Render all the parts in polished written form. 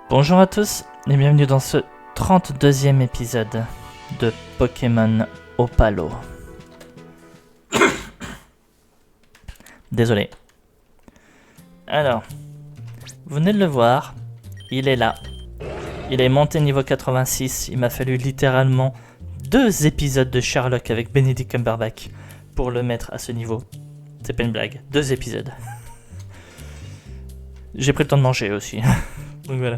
Bonjour à tous et bienvenue dans ce 32e épisode de Pokémon Opalo. Désolé. Alors, vous venez de le voir, il est là. Il est monté niveau 86, il m'a fallu littéralement 2 épisodes de Sherlock avec Benedict Cumberbatch pour le mettre à ce niveau. C'est pas une blague, 2 épisodes. J'ai pris le temps de manger aussi, donc voilà.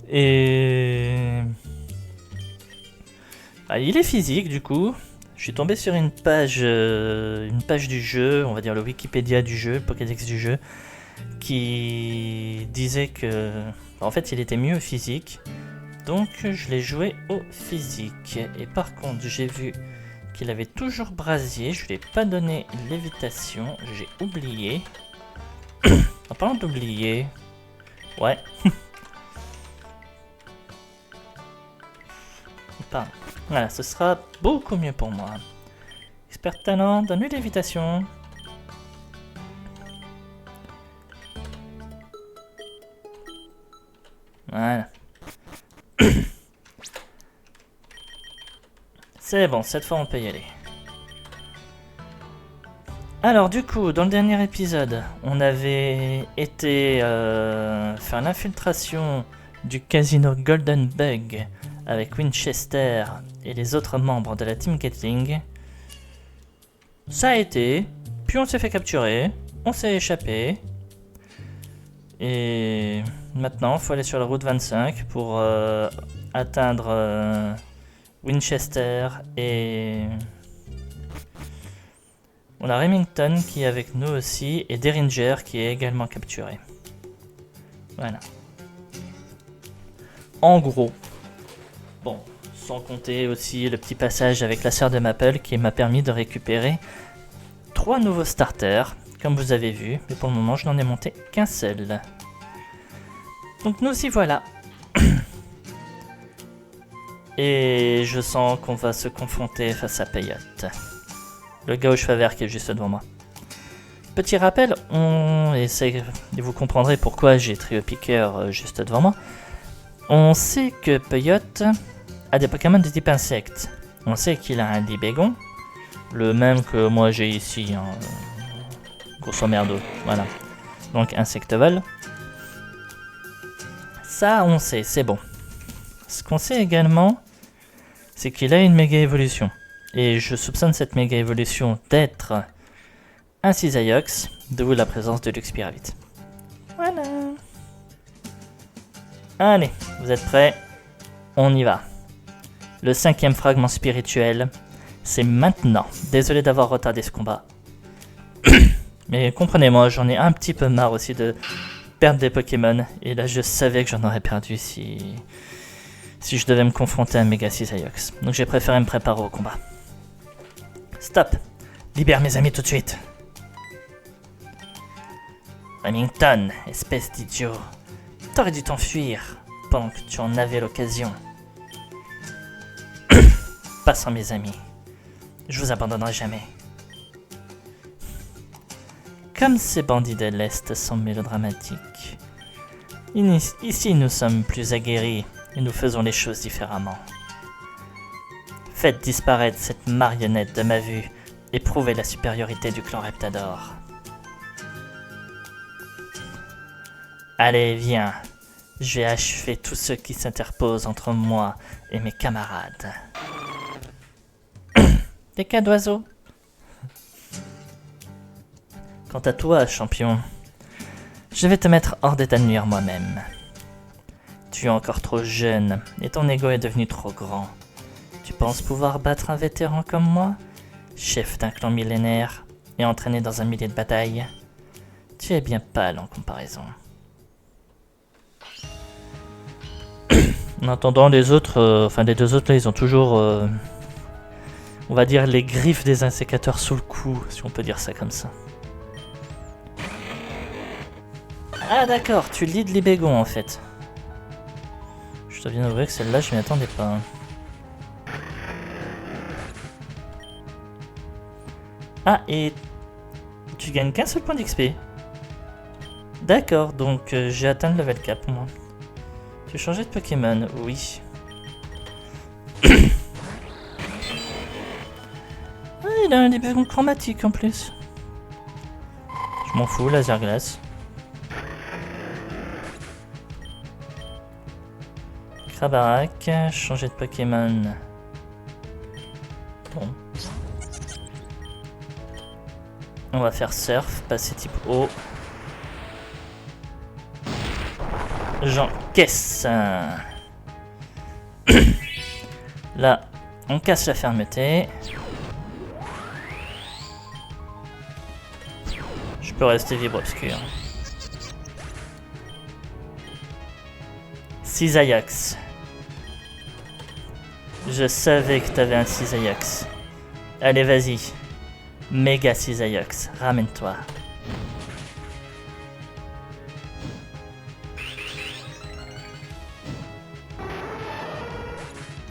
Et... il est physique du coup. Je suis tombé sur une page du jeu, on va dire le Wikipédia du jeu, le Pokédex du jeu, qui disait que, en fait, il était mieux au physique. Donc je l'ai joué au physique. Et par contre, j'ai vu qu'il avait toujours brasier. Je lui ai pas donné lévitation. J'ai oublié. En parlant d'oublier, ouais. Voilà, ce sera beaucoup mieux pour moi. Expert talent, donne-lui l'évitation. Voilà. C'est bon, cette fois on peut y aller. Alors du coup, dans le dernier épisode, on avait été faire l'infiltration du casino Golden Bug avec Winchester et les autres membres de la Team Gatling. Ça a été, puis on s'est fait capturer, on s'est échappé, et maintenant il faut aller sur la route 25 pour atteindre Winchester, et on a Remington qui est avec nous aussi, et Derringer qui est également capturé. Voilà. En gros. Bon, sans compter aussi le petit passage avec la sœur de Maple qui m'a permis de récupérer 3 nouveaux starters, comme vous avez vu, mais pour le moment je n'en ai monté qu'un seul. Donc nous y voilà. Et je sens qu'on va se confronter face à Peyote, le gars aux cheveux verts qui est juste devant moi. Petit rappel, et vous comprendrez pourquoi j'ai Trio Piqueur juste devant moi. On sait que Peyote a des Pokémon de type insecte. On sait qu'il a un Libégon, le même que moi j'ai ici, hein, grosso merdo, voilà. Donc insectevol. Ça on sait, c'est bon. Ce qu'on sait également, c'est qu'il a une méga évolution. Et je soupçonne cette méga évolution d'être un Cisaiox, d'où la présence de Luxpiravit. Voilà. Allez, vous êtes prêts? On y va. Le 5e fragment spirituel, c'est maintenant. Désolé d'avoir retardé ce combat. Mais comprenez-moi, j'en ai un petit peu marre aussi de perdre des Pokémon. Et là, je savais que j'en aurais perdu si je devais me confronter à un Mega Cisaiox. Donc j'ai préféré me préparer au combat. Stop! Libère mes amis tout de suite! Remington, espèce d'idiot. T'aurais dû t'enfuir pendant que tu en avais l'occasion. Pas sans mes amis. Je vous abandonnerai jamais. Comme ces bandits de l'Est sont mélodramatiques. Ici, nous sommes plus aguerris et nous faisons les choses différemment. Faites disparaître cette marionnette de ma vue et prouvez la supériorité du clan Reptador. Allez, viens. Je vais achever tous ceux qui s'interposent entre moi et mes camarades. Des cas d'oiseaux. Quant à toi, champion, je vais te mettre hors d'état de nuire moi-même. Tu es encore trop jeune et ton ego est devenu trop grand. Tu penses pouvoir battre un vétéran comme moi, chef d'un clan millénaire et entraîné dans un millier de batailles? Tu es bien pâle en comparaison. En attendant, les autres, les 2 autres là, ils ont toujours, on va dire, les griffes des insécateurs sous le cou, si on peut dire ça comme ça. Ah d'accord, tu lis de Libégon en fait. Je dois bien avouer que celle-là, je m'y attendais pas. Ah, et tu gagnes qu'un seul point d'XP. D'accord, donc j'ai atteint le level cap moi. Tu changer de Pokémon? Oui. Ah, il a un début chromatique en plus. Je m'en fous, laser glace. Crabarak, changer de Pokémon. Bon. On va faire surf, passer type eau. J'encaisse. Là, on casse la fermeté. Je peux rester vibre obscur. Cisaillux. Je savais que t'avais un Cisaillux. Allez, vas-y. Méga Cisaillux, ramène-toi.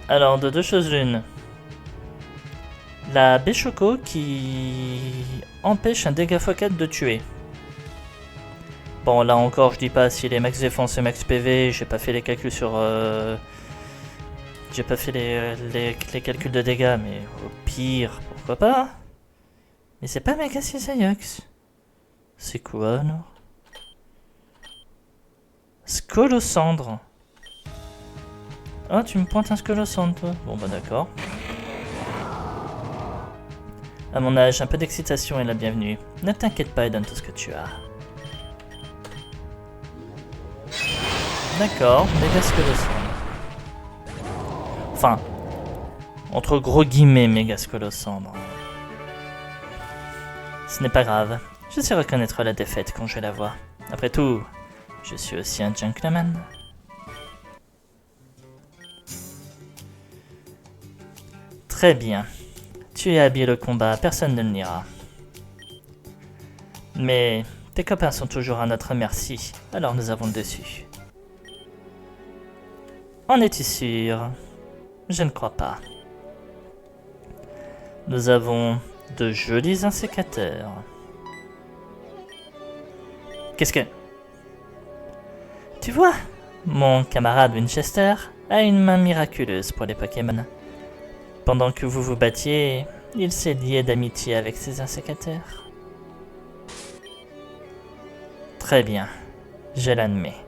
Alors, de deux choses l'une. La Béchoco qui empêche un dégât x4 de tuer. Bon, là encore, je dis pas s'il est max défense et max PV, j'ai pas fait les calculs sur... J'ai pas fait les calculs de dégâts, mais au pire, pourquoi pas. Mais c'est pas méga Cisaillux. C'est quoi, alors? Scolocendre. Ah, tu me pointes un Scolocendre, toi? Bon, bah d'accord. À mon âge, un peu d'excitation est la bienvenue. Ne t'inquiète pas et donne tout ce que tu as. D'accord, méga Scolocendre. Enfin, entre gros guillemets, méga Scolocendre. Ce n'est pas grave, je sais reconnaître la défaite quand je la vois. Après tout, je suis aussi un gentleman. Très bien. Tu es habile au combat, personne ne le niera. Mais tes copains sont toujours à notre merci, alors nous avons le dessus. En es-tu sûr? Je ne crois pas. Nous avons de jolis insécateurs. Qu'est-ce que... Tu vois, mon camarade Winchester a une main miraculeuse pour les Pokémon. Pendant que vous vous battiez, il s'est lié d'amitié avec ses insécateurs. Très bien, je l'admets.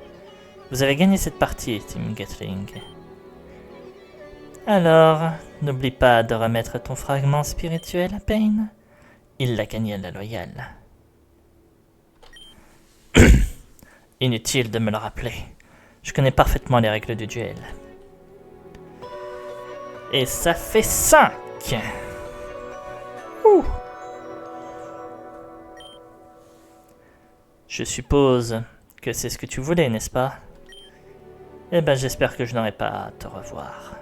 Vous avez gagné cette partie, Team Gatling. Alors, n'oublie pas de remettre ton fragment spirituel à Pain. Il l'a gagné à la loyale. Inutile de me le rappeler. Je connais parfaitement les règles du duel. Et ça fait 5. Ouh. Je suppose que c'est ce que tu voulais, n'est-ce pas? Eh ben, j'espère que je n'aurai pas à te revoir.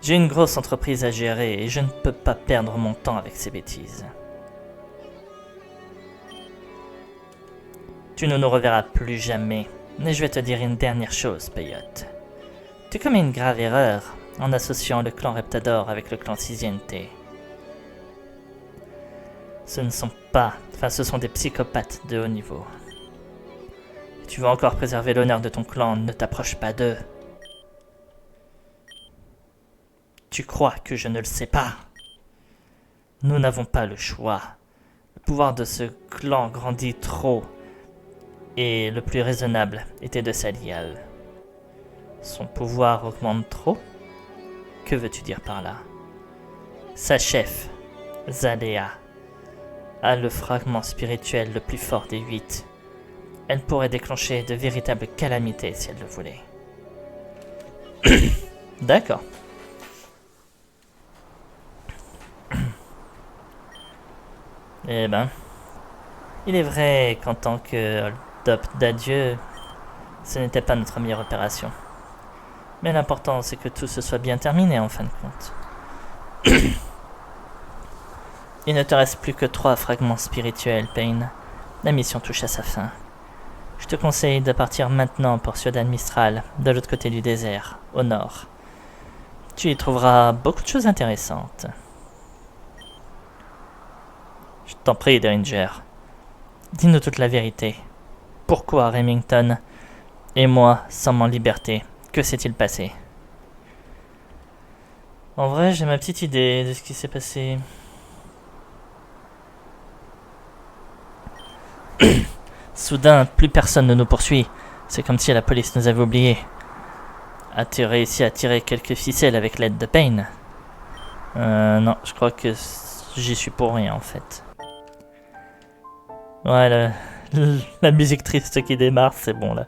J'ai une grosse entreprise à gérer et je ne peux pas perdre mon temps avec ces bêtises. Tu ne nous reverras plus jamais, mais je vais te dire une dernière chose, Peyote. Tu commets une grave erreur en associant le clan Reptador avec le clan Siziente. Ce sont des psychopathes de haut niveau. Si tu veux encore préserver l'honneur de ton clan, ne t'approche pas d'eux. Tu crois que je ne le sais pas? Nous n'avons pas le choix. Le pouvoir de ce clan grandit trop, et le plus raisonnable était de s'allier à eux. Son pouvoir augmente trop? Que veux-tu dire par là? Sa chef, Zalea, a le fragment spirituel le plus fort des 8. Elle pourrait déclencher de véritables calamités si elle le voulait. D'accord. Eh ben, il est vrai qu'en tant que hold-up d'adieu, ce n'était pas notre meilleure opération. Mais l'important, c'est que tout se soit bien terminé en fin de compte. Il ne te reste plus que 3 fragments spirituels, Pain. La mission touche à sa fin. Je te conseille de partir maintenant pour Ciudad Mistral, de l'autre côté du désert, au nord. Tu y trouveras beaucoup de choses intéressantes. Je t'en prie, Derringer. Dis-nous toute la vérité. Pourquoi Remington Et moi, sans mon liberté, que s'est-il passé? En vrai, j'ai ma petite idée de ce qui s'est passé. Soudain, plus personne ne nous poursuit. C'est comme si la police nous avait oubliés. As-tu réussi à tirer quelques ficelles avec l'aide de Payne? Non, je crois que j'y suis pour rien en fait. Ouais, la musique triste qui démarre, c'est bon là.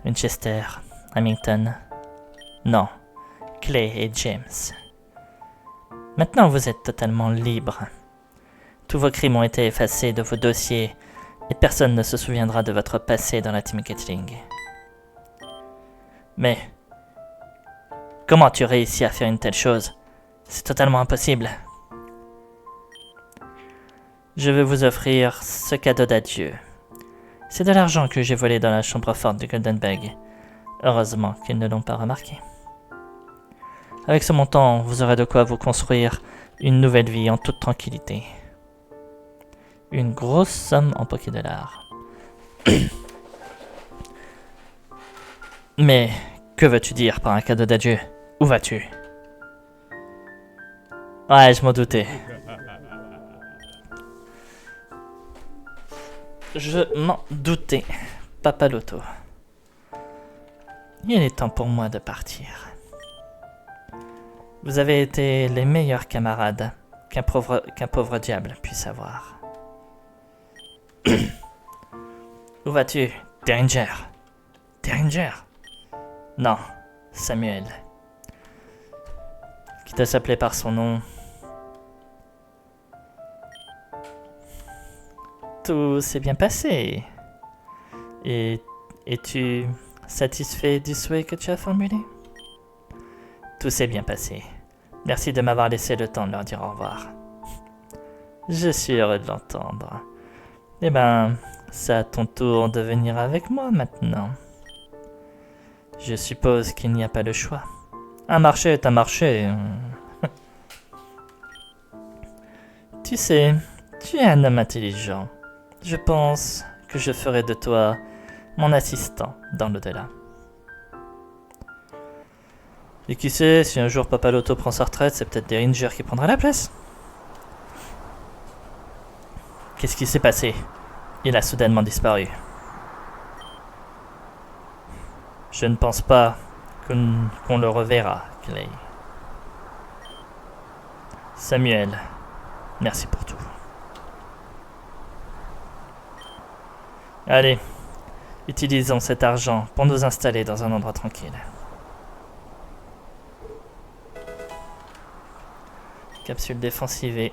Winchester, Hamilton. Non, Clay et James. Maintenant vous êtes totalement libre. Tous vos crimes ont été effacés de vos dossiers et personne ne se souviendra de votre passé dans la Team Gatling. Mais comment as-tu réussi à faire une telle chose? C'est totalement impossible. Je vais vous offrir ce cadeau d'adieu. C'est de l'argent que j'ai volé dans la chambre forte du Golden Bug. Heureusement qu'ils ne l'ont pas remarqué. Avec ce montant, vous aurez de quoi vous construire une nouvelle vie en toute tranquillité. Une grosse somme en $. Mais que veux-tu dire par un cadeau d'adieu? Où vas-tu? Ouais, je m'en doutais. Je m'en doutais, Papaloto. Il est temps pour moi de partir. Vous avez été les meilleurs camarades qu'un pauvre diable puisse avoir. Où vas-tu, Derringer? Derringer? Non, Samuel. Quitte à s'appeler par son nom. Tout s'est bien passé. Et es-tu satisfait du souhait que tu as formulé? Tout s'est bien passé. Merci de m'avoir laissé le temps de leur dire au revoir. Je suis heureux de l'entendre. Eh ben, c'est à ton tour de venir avec moi maintenant. Je suppose qu'il n'y a pas le choix. Un marché est un marché. Tu sais, tu es un homme intelligent. Je pense que je ferai de toi mon assistant dans l'au-delà. Et qui sait, si un jour Papaloto prend sa retraite, c'est peut-être Derringer qui prendra la place. Qu'est-ce qui s'est passé? Il a soudainement disparu. Je ne pense pas qu'on le reverra, Clay. Samuel, merci pour tout. Allez, utilisons cet argent pour nous installer dans un endroit tranquille. Capsule défensive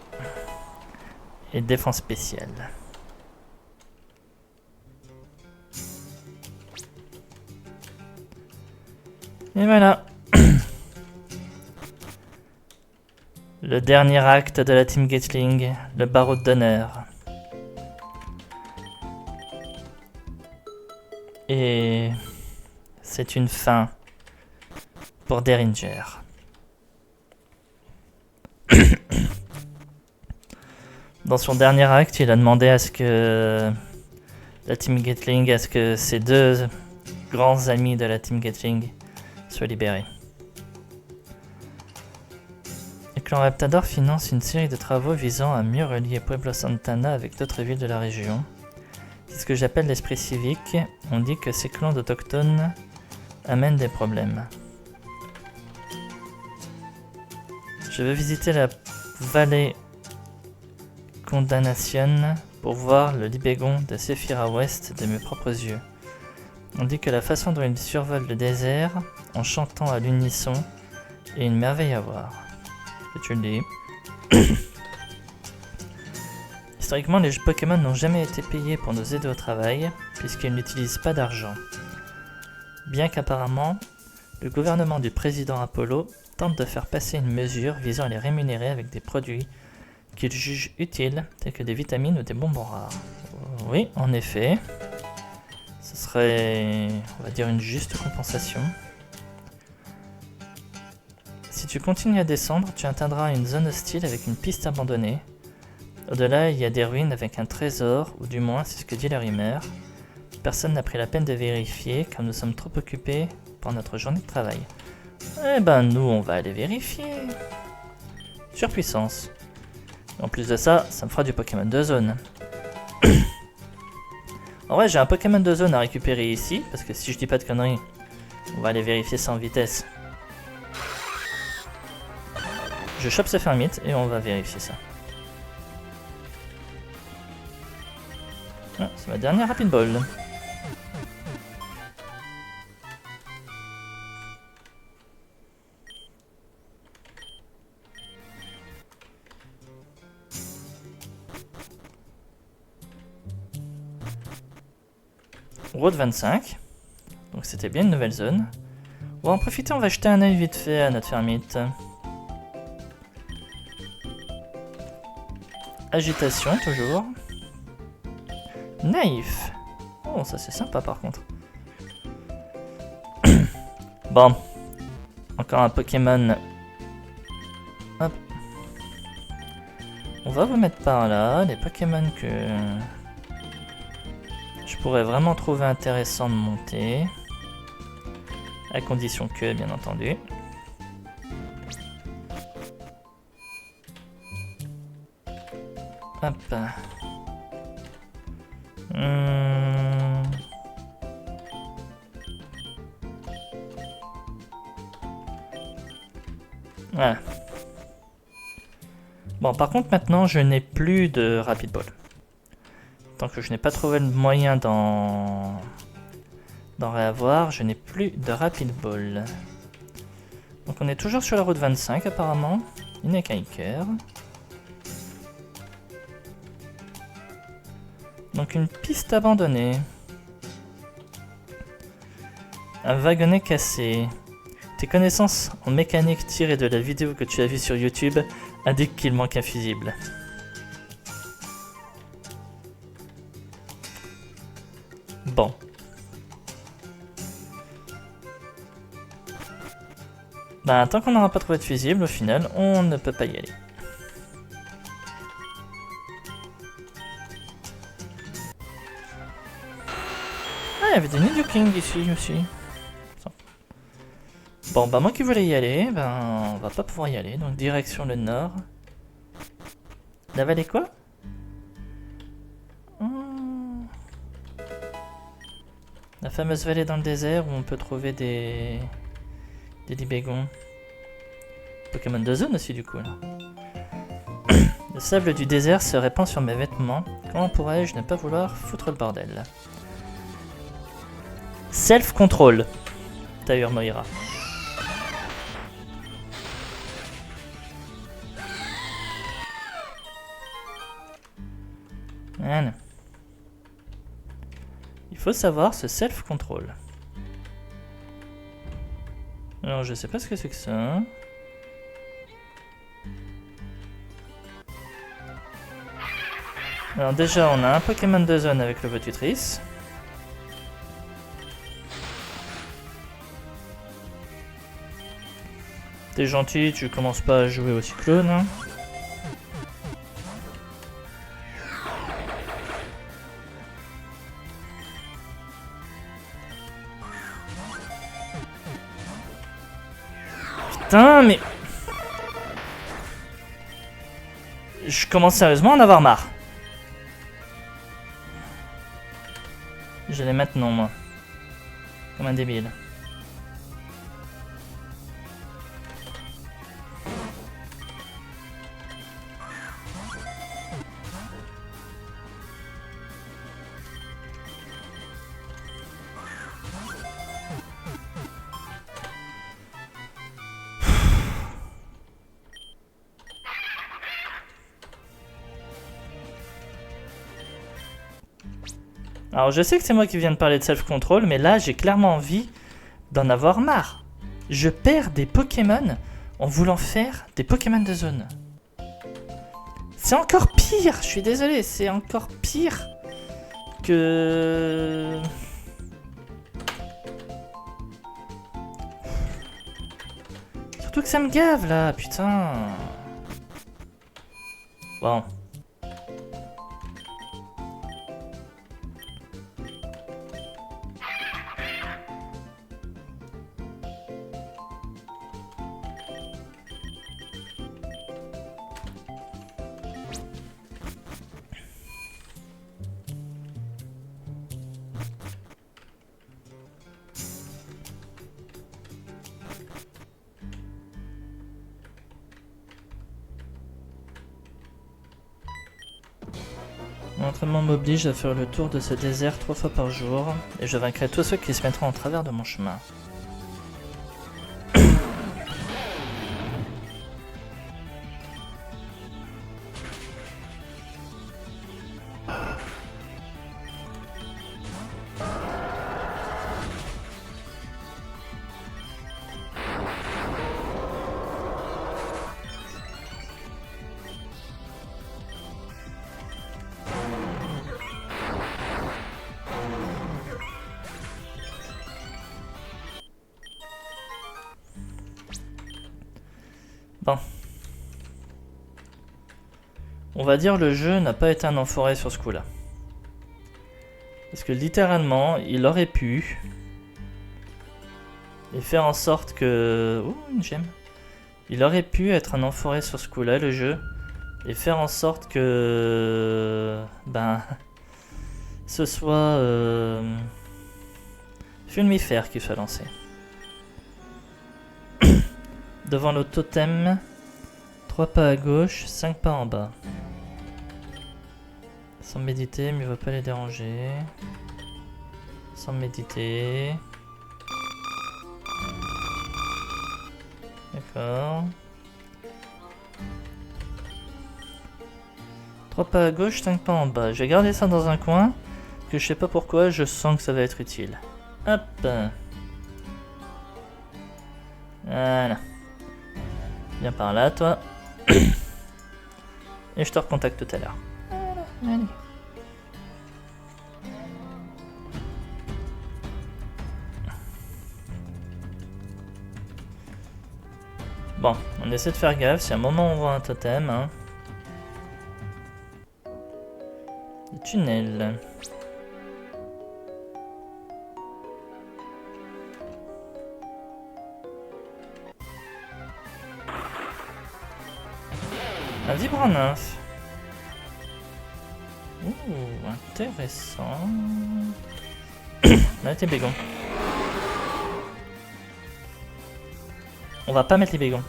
et défense spéciale. Et voilà. Le dernier acte de la Team Gatling, le baroud d'honneur. Et c'est une fin pour Derringer. Dans son dernier acte, il a demandé à ce que la Team Gatling, à ce que ses deux grands amis de la Team Gatling soient libérés. Le clan Reptador finance une série de travaux visant à mieux relier Pueblo Santana avec d'autres villes de la région. C'est ce que j'appelle l'esprit civique. On dit que ces clans d'autochtones amènent des problèmes. Je vais visiter la vallée Condamnation pour voir le libégon de Sephira West de mes propres yeux. On dit que la façon dont il survole le désert en chantant à l'unisson est une merveille à voir. Que tu le dis. Historiquement, les Pokémon n'ont jamais été payés pour nous aider au travail, puisqu'ils n'utilisent pas d'argent. Bien qu'apparemment, le gouvernement du président Apollo tente de faire passer une mesure visant à les rémunérer avec des produits qu'ils jugent utiles, tels que des vitamines ou des bonbons rares. Oui, en effet, ce serait, on va dire, une juste compensation. Si tu continues à descendre, tu atteindras une zone hostile avec une piste abandonnée. Au-delà, il y a des ruines avec un trésor, ou du moins c'est ce que dit la rumeur. personne n'a pris la peine de vérifier, car nous sommes trop occupés pour notre journée de travail. Eh ben, nous, on va aller vérifier. Surpuissance. En plus de ça, ça me fera du Pokémon de zone. En vrai, j'ai un Pokémon de zone à récupérer ici, parce que si je dis pas de conneries, on va aller vérifier ça en vitesse. Je chope ce fermite et on va vérifier ça. Ah, c'est ma dernière Rapid Ball. Route 25. Donc c'était bien une nouvelle zone. On va en profiter, on va jeter un œil vite fait à notre fermite. Agitation toujours. Naïf. Oh, ça c'est sympa par contre. Bon. Encore un Pokémon. Hop. On va vous mettre par là, les Pokémon que je pourrais vraiment trouver intéressant de monter. À condition que, bien entendu. Hop. Voilà. Bon, par contre, maintenant, je n'ai plus de Rapid Ball. Tant que je n'ai pas trouvé le moyen d'en réavoir, je n'ai plus de Rapid Ball. Donc on est toujours sur la route 25 apparemment. Il n'est qu'un Iker. Donc une piste abandonnée. Un wagonnet cassé. Tes connaissances en mécanique tirées de la vidéo que tu as vue sur YouTube indiquent qu'il manque un fusible. Bon. Bah, tant qu'on n'aura pas trouvé de fusible, au final, on ne peut pas y aller. Ah, il y avait des Nidoking ici aussi. Bon, bah moi qui voulais y aller, ben on va pas pouvoir y aller, donc direction le nord. La vallée quoi? La fameuse vallée dans le désert où on peut trouver des libégons. Pokémon de zone aussi du coup là. Le sable du désert se répand sur mes vêtements. Comment pourrais-je ne pas vouloir foutre le bordel? Self-control. Tailleur Moira. Voilà. Il faut savoir ce self-control. Alors je sais pas ce que c'est que ça. Alors déjà on a un Pokémon de zone avec le Votutrice. T'es gentil, tu commences pas à jouer au cyclone. Hein. Putain, mais... Je commence sérieusement à en avoir marre. Je l'ai maintenant, moi. Comme un débile. Alors je sais que c'est moi qui viens de parler de self-control, mais là j'ai clairement envie d'en avoir marre. Je perds des Pokémon en voulant faire des Pokémon de zone. C'est encore pire, je suis désolé, c'est encore pire que... Surtout que ça me gave là, putain. Bon. Mon entraînement m'oblige à faire le tour de ce désert 3 fois par jour, et je vaincrai tous ceux qui se mettront en travers de mon chemin. Bon. On va dire le jeu n'a pas été un enfoiré sur ce coup-là. Parce que littéralement, il aurait pu... et faire en sorte que... Ouh, une gemme. Il aurait pu être un enfoiré sur ce coup-là, le jeu. Et faire en sorte que... ben... ce soit... Fulmifère qui soit lancé. Devant le totem, 3 pas à gauche, 5 pas en bas. Sans méditer, mieux vaut pas les déranger. Sans méditer. D'accord. 3 pas à gauche, 5 pas en bas. Je vais garder ça dans un coin, que je sais pas pourquoi, je sens que ça va être utile. Hop. Voilà. Viens par là, toi. Et je te recontacte tout à l'heure. Voilà, allez. Bon, on essaie de faire gaffe. Si à un moment on voit un totem, hein. Des tunnels. Un vibronymphe. Ouh, intéressant. Là, t'es bégon. On va pas mettre les bégons.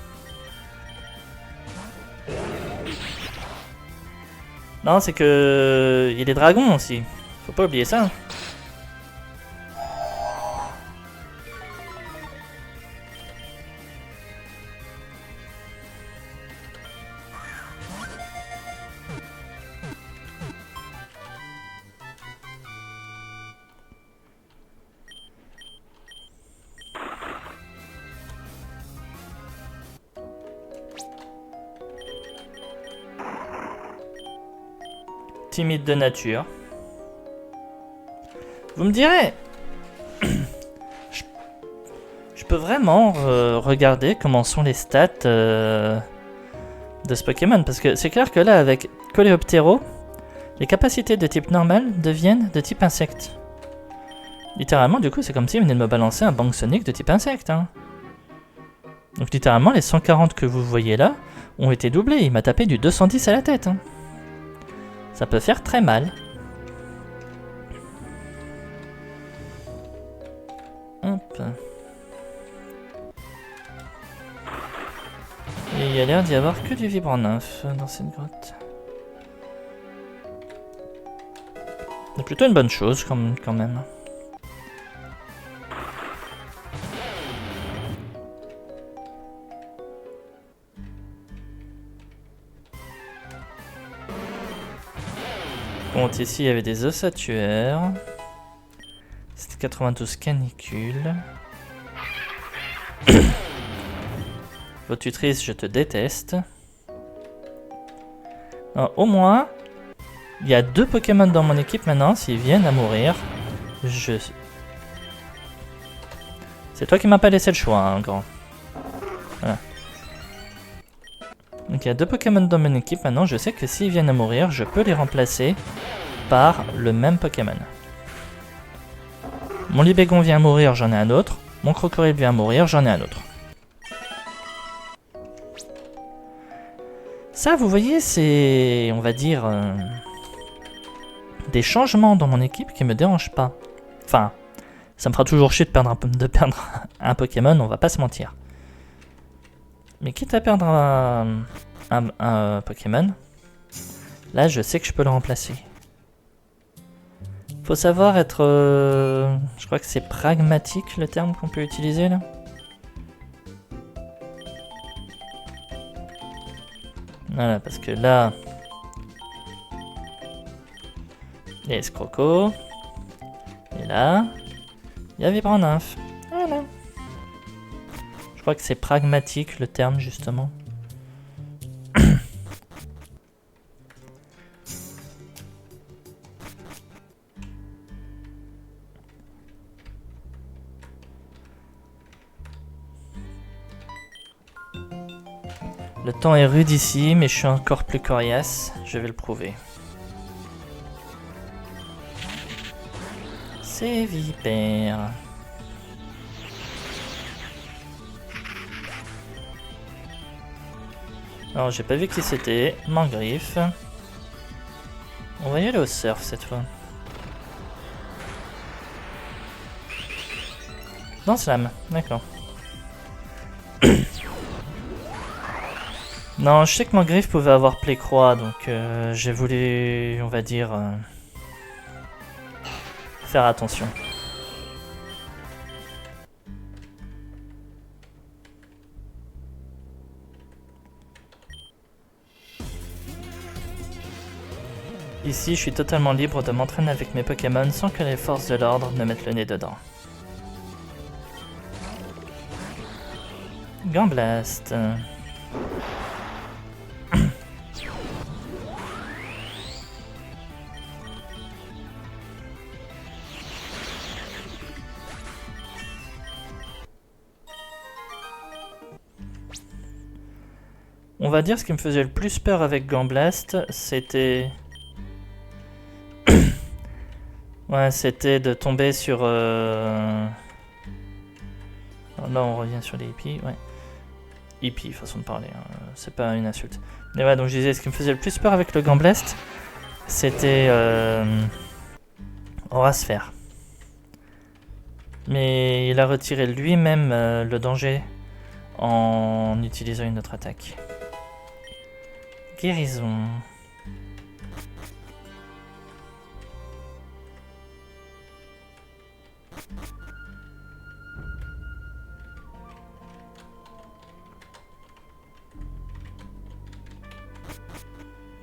Non, c'est que... il y a des dragons aussi. Faut pas oublier ça. Timide de nature. Vous me direz, je peux vraiment regarder comment sont les stats de ce Pokémon, parce que c'est clair que là avec Coléoptero, les capacités de type normal deviennent de type insecte. Littéralement, du coup, c'est comme s'il venait de me balancer un Bang Sonic de type insecte. Hein. Donc littéralement, les 140 que vous voyez là ont été doublés. Il m'a tapé du 210 à la tête. Hein. Ça peut faire très mal. Hop. Et il y a l'air d'y avoir que du vibronymphe dans cette grotte. C'est plutôt une bonne chose quand même. Bon, ici il y avait des ossatuaires. C'était 92 canicules. Votutrice, je te déteste. Alors, au moins, il y a 2 Pokémon dans mon équipe maintenant. S'ils viennent à mourir, c'est toi qui m'as pas laissé le choix, hein, grand. Voilà. Donc il y a 2 Pokémon dans mon équipe maintenant. Je sais que s'ils viennent à mourir, je peux les remplacer par le même Pokémon. Mon Libégon vient à mourir, j'en ai un autre. Mon Crocodile vient à mourir, j'en ai un autre. Ça, vous voyez, c'est, on va dire, des changements dans mon équipe qui me dérangent pas. Enfin, ça me fera toujours chier de perdre un Pokémon, on va pas se mentir. Mais quitte à perdre un Pokémon, là je sais que je peux le remplacer. Faut savoir être... je crois que c'est pragmatique le terme qu'on peut utiliser là. Voilà, parce que là... Il y a Escroco. Et là... Il y a Vibra-Nymphe. Voilà. Je crois que c'est pragmatique le terme justement. Le temps est rude ici, mais je suis encore plus coriace. Je vais le prouver. C'est Vipère. Alors, j'ai pas vu qui c'était. Mangriffe. On va y aller au surf cette fois. Dans Slam, d'accord. Non, je sais que Mangriffe pouvait avoir Play-Croix, donc j'ai voulu, on va dire, faire attention. Ici, je suis totalement libre de m'entraîner avec mes Pokémon sans que les forces de l'ordre ne mettent le nez dedans. Gamblaste. On va dire ce qui me faisait le plus peur avec Gamblaste, c'était... ouais, c'était de tomber sur... Là, on revient sur les hippies, ouais. Hippie, façon de parler, hein. C'est pas une insulte. Mais ouais, donc je disais, ce qui me faisait le plus peur avec le Gamblaste, c'était... Aurasphère. Mais il a retiré lui-même le danger en utilisant une autre attaque. Guérison.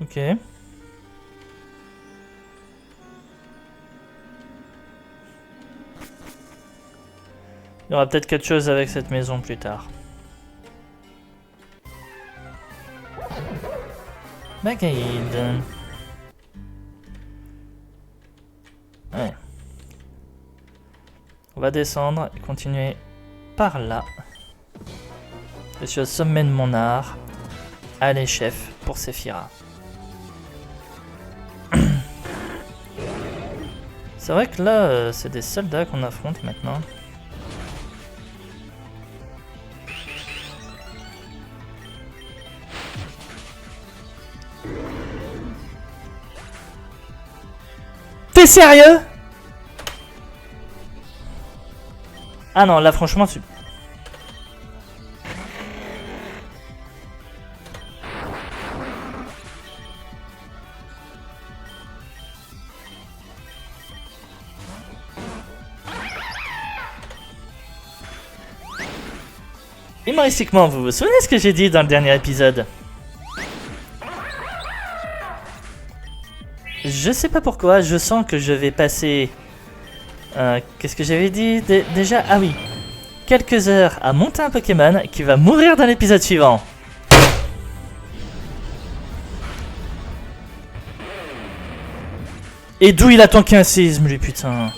Ok. Il y aura peut-être quelque chose avec cette maison plus tard. Magaïd. Ouais. On va descendre et continuer par là. Je suis au sommet de mon art. Allez, chef, pour Séphira. C'est vrai que là, c'est des soldats qu'on affronte maintenant. T'es sérieux? Ah non, là franchement tu... Humoristiquement, vous vous souvenez ce que j'ai dit dans le dernier épisode? Je sais pas pourquoi, je sens que je vais passer... qu'est-ce que j'avais dit déjà? Ah oui. Quelques heures à monter un Pokémon qui va mourir dans l'épisode suivant. Et d'où il a tanké un séisme, lui, putain.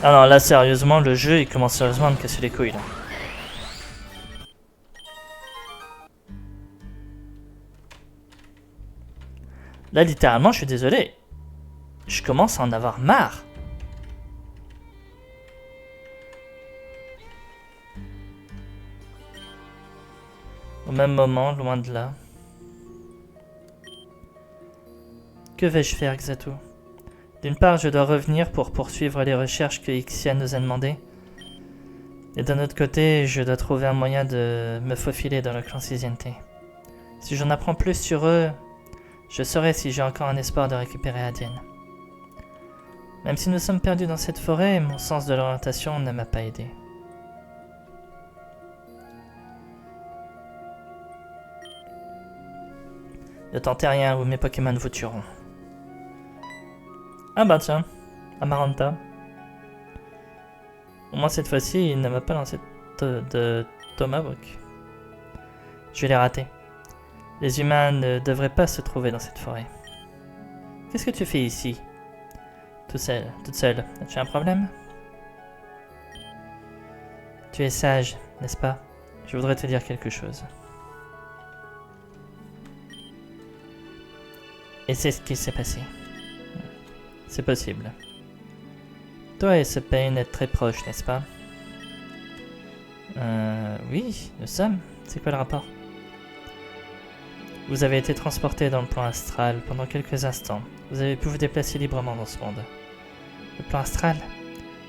Ah non, là, sérieusement, le jeu, il commence sérieusement à me casser les couilles, là. Là, littéralement, je suis désolé. Je commence à en avoir marre. Au même moment, loin de là. Que vais-je faire, Xatu? D'une part, je dois revenir pour poursuivre les recherches que Ixia nous a demandées. Et d'un autre côté, je dois trouver un moyen de me faufiler dans le clan Siziente. Si j'en apprends plus sur eux, Je saurai si j'ai encore un espoir de récupérer Adienne. Même si nous sommes perdus dans cette forêt, mon sens de l'orientation ne m'a pas aidé. Ne tentez rien ou mes Pokémon vous tueront. Ah bah tiens, Amaranta. Au moins cette fois-ci, il ne m'a pas lancé de Tomahawk. Je l'ai raté. Les humains ne devraient pas se trouver dans cette forêt. Qu'est-ce que tu fais ici? Toute seule. As-tu un problème? Tu es sage, n'est-ce pas? Je voudrais te dire quelque chose. Et c'est ce qui s'est passé. C'est possible. Toi et ce Pain êtes très proches, n'est-ce pas? Oui, nous sommes. C'est quoi le rapport? Vous avez été transporté dans le plan astral pendant quelques instants. Vous avez pu vous déplacer librement dans ce monde. Le plan astral,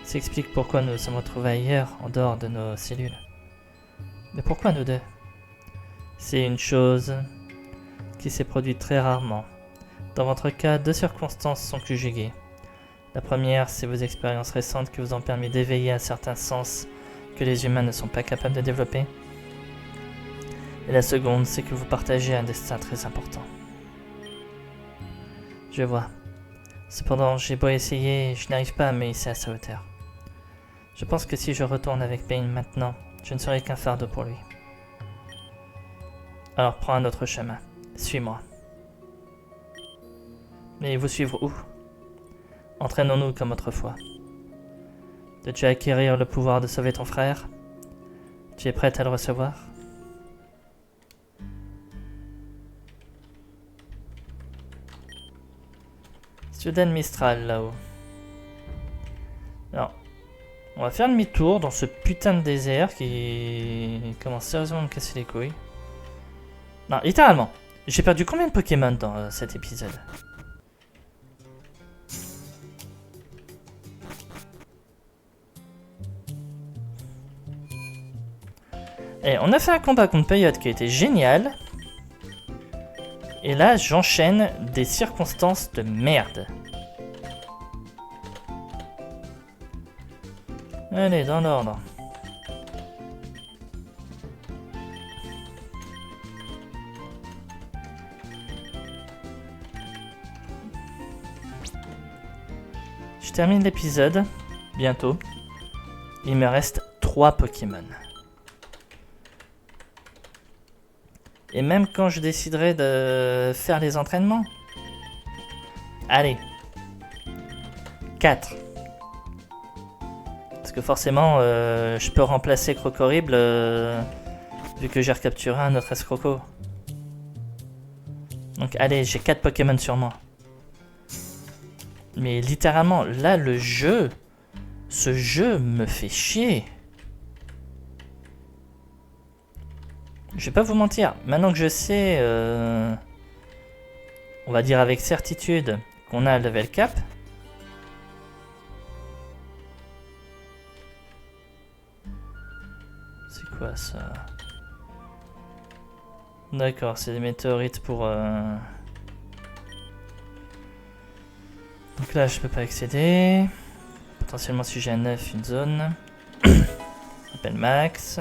ça explique pourquoi nous nous sommes retrouvés ailleurs, en dehors de nos cellules. Mais pourquoi nous deux? C'est une chose qui s'est produite très rarement. Dans votre cas, deux circonstances sont conjuguées. La première, c'est vos expériences récentes qui vous ont permis d'éveiller un certain sens que les humains ne sont pas capables de développer. Et la seconde, c'est que vous partagez un destin très important. Je vois. Cependant, j'ai beau essayer, je n'arrive pas à me hisser à sa hauteur. Je pense que si je retourne avec Pain maintenant, je ne serai qu'un fardeau pour lui. Alors prends un autre chemin. Suis-moi. Mais vous suivre où? Entraînons-nous comme autrefois. Veux-tu acquérir le pouvoir de sauver ton frère? Tu es prête à le recevoir? Student Mistral là-haut. Alors, on va faire demi-tour dans ce putain de désert qui commence sérieusement à me casser les couilles. Non, littéralement. J'ai perdu combien de Pokémon dans cet épisode? Et on a fait un combat contre Peyot qui a été génial. Et là, j'enchaîne des circonstances de merde. Allez, dans l'ordre. Je termine l'épisode, bientôt. Il me reste 3 Pokémon. Et même quand je déciderai de faire les entraînements. Allez. 4. Parce que forcément, je peux remplacer Crocorible vu que j'ai recapturé un autre escroco. Donc allez, j'ai 4 Pokémon sur moi. Mais littéralement, là, le jeu... Ce jeu me fait chier. Je vais pas vous mentir, maintenant que je sais, on va dire avec certitude, qu'on a le level cap. C'est quoi ça? D'accord, c'est des météorites pour... Donc là, je peux pas accéder. Potentiellement, si j'ai un 9, une zone. Appel max.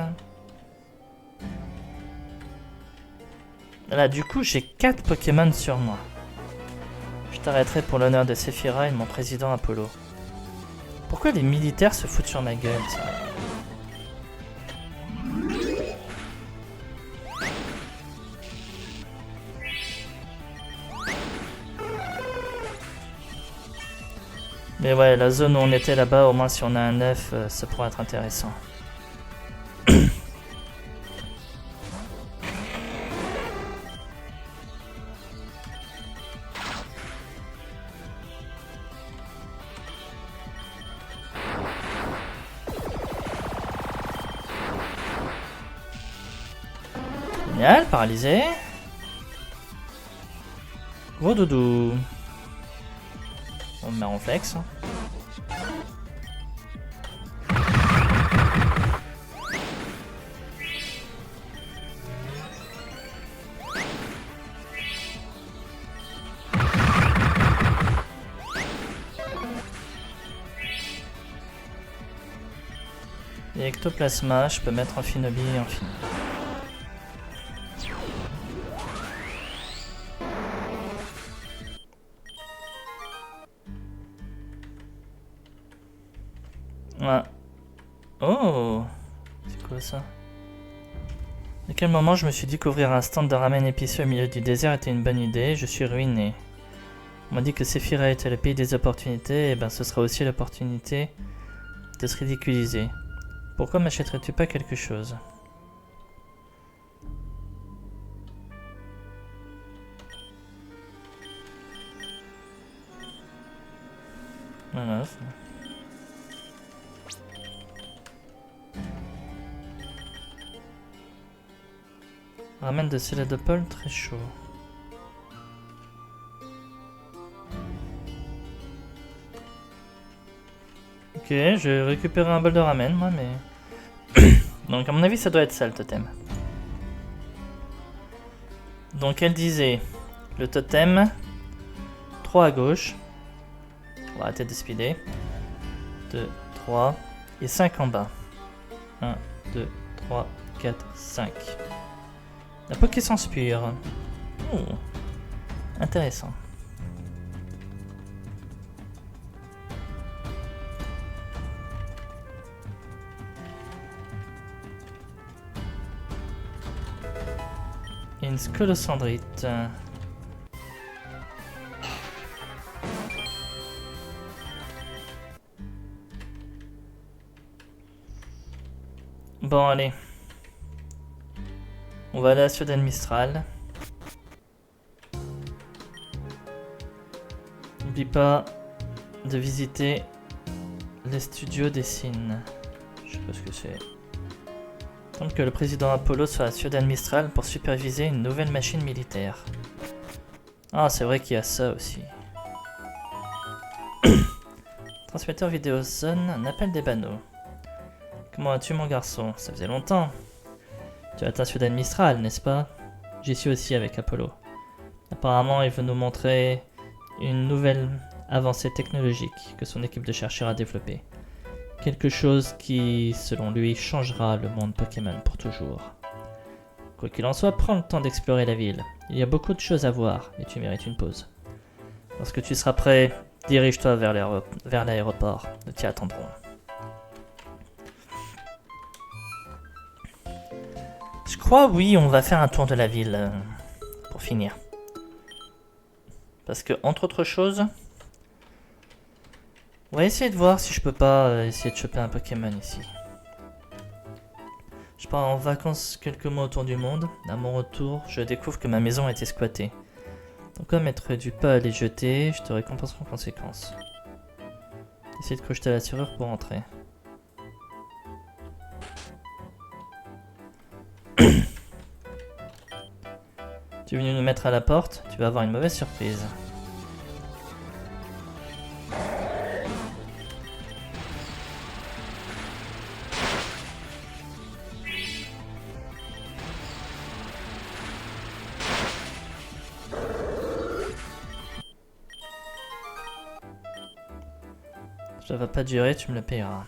Là, du coup, j'ai 4 Pokémon sur moi. Je t'arrêterai pour l'honneur de Sephiroth et mon président Apollo. Pourquoi les militaires se foutent sur ma gueule, ça? Mais ouais, la zone où on était là-bas, au moins si on a un 9, ça pourrait être intéressant. Génial, paralysé. Gros doudou. On me met en flex. Et ectoplasma, je peux mettre Amphinobi et Amphini. Ouais. Oh, c'est quoi ça? À quel moment je me suis dit qu'ouvrir un stand de ramen épicé au milieu du désert était une bonne idée? Je suis ruiné. On m'a dit que Sephira était le pays des opportunités, et ben ce sera aussi l'opportunité de se ridiculiser. Pourquoi m'achèterais-tu pas quelque chose? Voilà. Ramen de Céladopol, très chaud. Ok, je vais récupérer un bol de ramen, moi, mais... Donc, à mon avis, ça doit être ça, le totem. Donc, elle disait... Le totem... 3 à gauche. On va arrêter de speeder. 2, 3... Et 5 en bas. 1, 2, 3, 4, 5. La peau qui s'inspire. Oh, intéressant. Une scolosandrite. Bon, allez. On va aller à Ciudad Mistral. N'oublie pas de visiter les studios des Cines. Je sais pas ce que c'est. Il semble que le président Apollo soit à Ciudad Mistral pour superviser une nouvelle machine militaire. Ah, c'est vrai qu'il y a ça aussi. Transmetteur vidéo sonne, un appel des banneaux. Comment vas-tu, mon garçon? Ça faisait longtemps. Tu as atteint Ciudad Mistral, n'est-ce pas? J'y suis aussi avec Apollo. Apparemment, il veut nous montrer une nouvelle avancée technologique que son équipe de chercheurs a développée. Quelque chose qui, selon lui, changera le monde Pokémon pour toujours. Quoi qu'il en soit, prends le temps d'explorer la ville. Il y a beaucoup de choses à voir et tu mérites une pause. Lorsque tu seras prêt, dirige-toi vers l'aéroport. Nous t'y attendrons. Je crois, oui, on va faire un tour de la ville pour finir. Parce que, entre autres choses, on va essayer de voir si je peux pas essayer de choper un Pokémon ici. Je pars en vacances quelques mois autour du monde. À mon retour, je découvre que ma maison a été squattée. Donc comme être du pas à les jeter, je te récompenserai en conséquence. Essaye de crocheter la serrure pour entrer. Tu es venu nous mettre à la porte, tu vas avoir une mauvaise surprise. Ça va pas durer, tu me le payeras.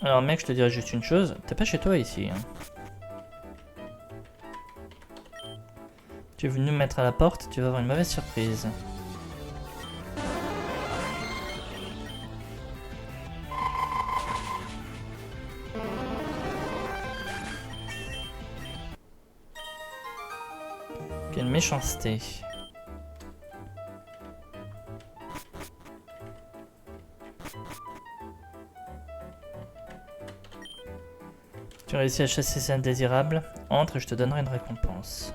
Alors mec, je te dirais juste une chose, t'es pas chez toi ici. Hein. Tu es venu me mettre à la porte, tu vas avoir une mauvaise surprise. Quelle méchanceté. Tu as réussi à chasser ces indésirables. Entre et je te donnerai une récompense.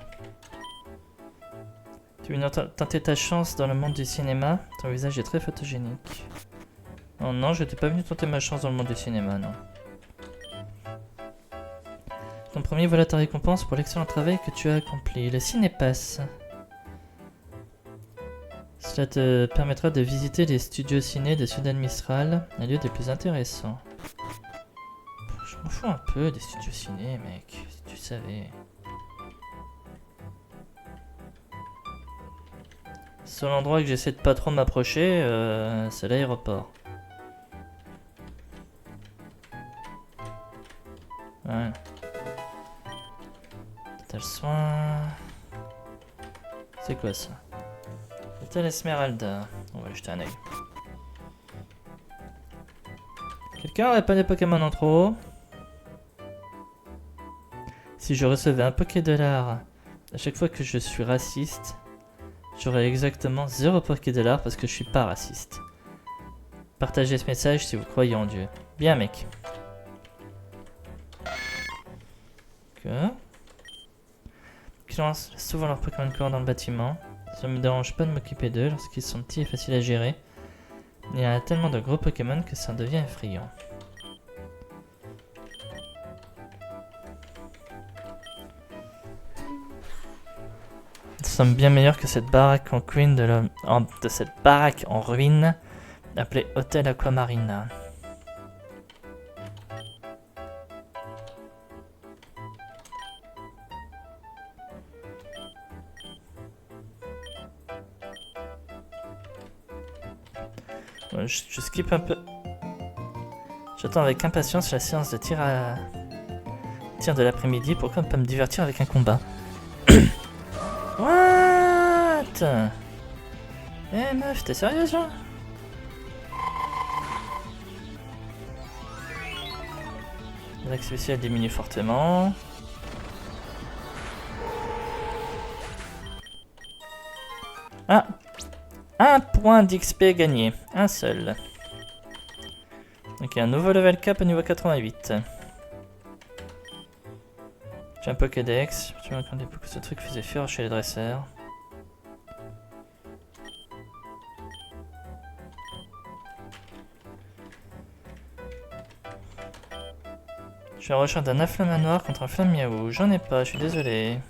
Tu veux tenter ta chance dans le monde du cinéma? Ton visage est très photogénique. Oh non, je n'étais pas venu tenter ma chance dans le monde du cinéma, non. Ton premier, voilà ta récompense pour l'excellent travail que tu as accompli. Le cinépass. Cela te permettra de visiter les studios ciné de Ciudad Mistral, un lieu des plus intéressants. Je m'en fous un peu des studios ciné, mec, si tu savais. Seul endroit que j'essaie de pas trop m'approcher, c'est l'aéroport. Ouais. Total soin. C'est quoi ça? Total Esmeralda. On va jeter un œil. Quelqu'un aurait pas des Pokémon en trop? Si je recevais un Pokédollar à chaque fois que je suis raciste, j'aurais exactement 0 Pokédollar parce que je suis pas raciste. Partagez ce message si vous croyez en Dieu. Bien mec. Ok. Ils lancent souvent leur Pokémon corps dans le bâtiment. Ça me dérange pas de m'occuper d'eux lorsqu'ils sont petits et faciles à gérer. Il y a tellement de gros Pokémon que ça devient effrayant. Nous sommes bien meilleurs que cette baraque en ruine de cette baraque en ruine appelée Hôtel Aquamarina. Je skip un peu. J'attends avec impatience la séance de tir de l'après-midi. Pourquoi ne pas me divertir avec un combat? What? Eh meuf, t'es sérieuse là? L'attaque spéciale diminue fortement. Ah! Un point d'XP gagné. Un seul. Ok, un nouveau level cap au niveau 88. J'ai un Pokédex. Tu vois quand ce truc faisait fureur chez les dresseurs. Je suis en recherche d'un inflammanoir contre un flamme miaou. J'en ai pas, je suis désolé.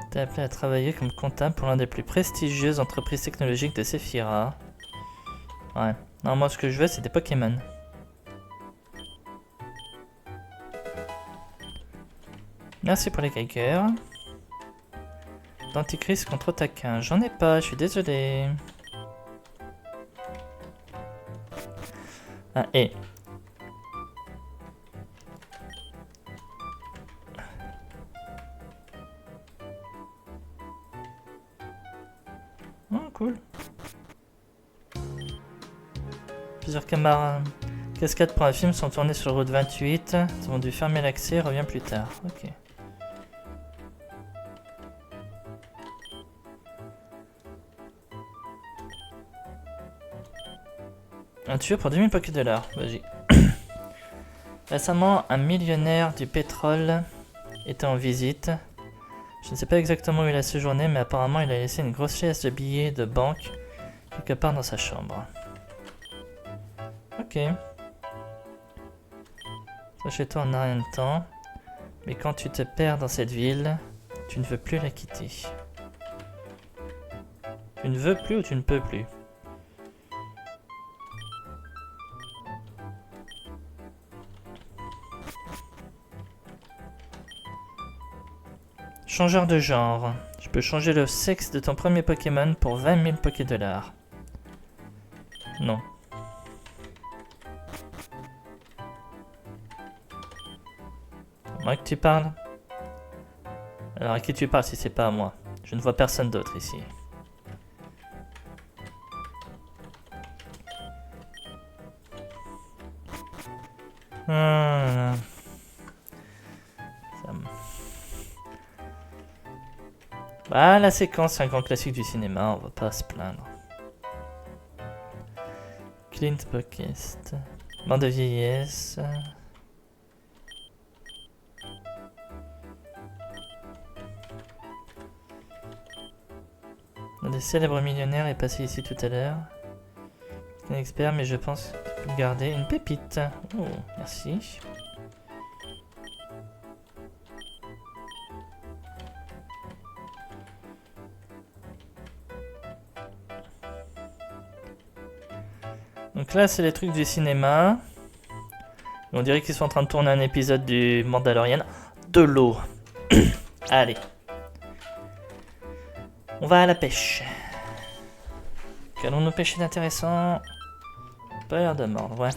T'es appelé à travailler comme comptable pour l'un des plus prestigieuses entreprises technologiques de Sephira. Ouais. Non, moi ce que je veux c'est des Pokémon. Merci pour les Geiger. Denticris contre taquin. J'en ai pas, je suis désolé. Ah, et... Oh, cool. Plusieurs camarades. Cascades pour un film sont tournés sur route 28. Ils ont dû fermer l'accès, revient plus tard. Ok. Un tuyau pour 2000 Pokédollars. Vas-y. Récemment, un millionnaire du pétrole était en visite. Je ne sais pas exactement où il a séjourné, mais apparemment il a laissé une grosse pièce de billets de banque quelque part dans sa chambre. Ok. Ça chez toi on n'a rien de temps. Mais quand tu te perds dans cette ville, tu ne veux plus la quitter. Tu ne veux plus ou tu ne peux plus? Changeur de genre. Je peux changer le sexe de ton premier Pokémon pour 20 000 Pokédollars. Non. Moi que tu parles? Alors à qui tu parles si c'est pas à moi? Je ne vois personne d'autre ici. Bah, la séquence, c'est un grand classique du cinéma, on va pas se plaindre. Clint Buckest. Mort de vieillesse. Un des célèbres millionnaires est passé ici tout à l'heure. C'est un expert, mais je pense que tu peux garder une pépite. Oh, merci. Donc là, c'est les trucs du cinéma. On dirait qu'ils sont en train de tourner un épisode du Mandalorian. De l'eau. Allez. On va à la pêche. Qu'allons-nous pêcher d'intéressant? Pas l'air de mordre, ouais.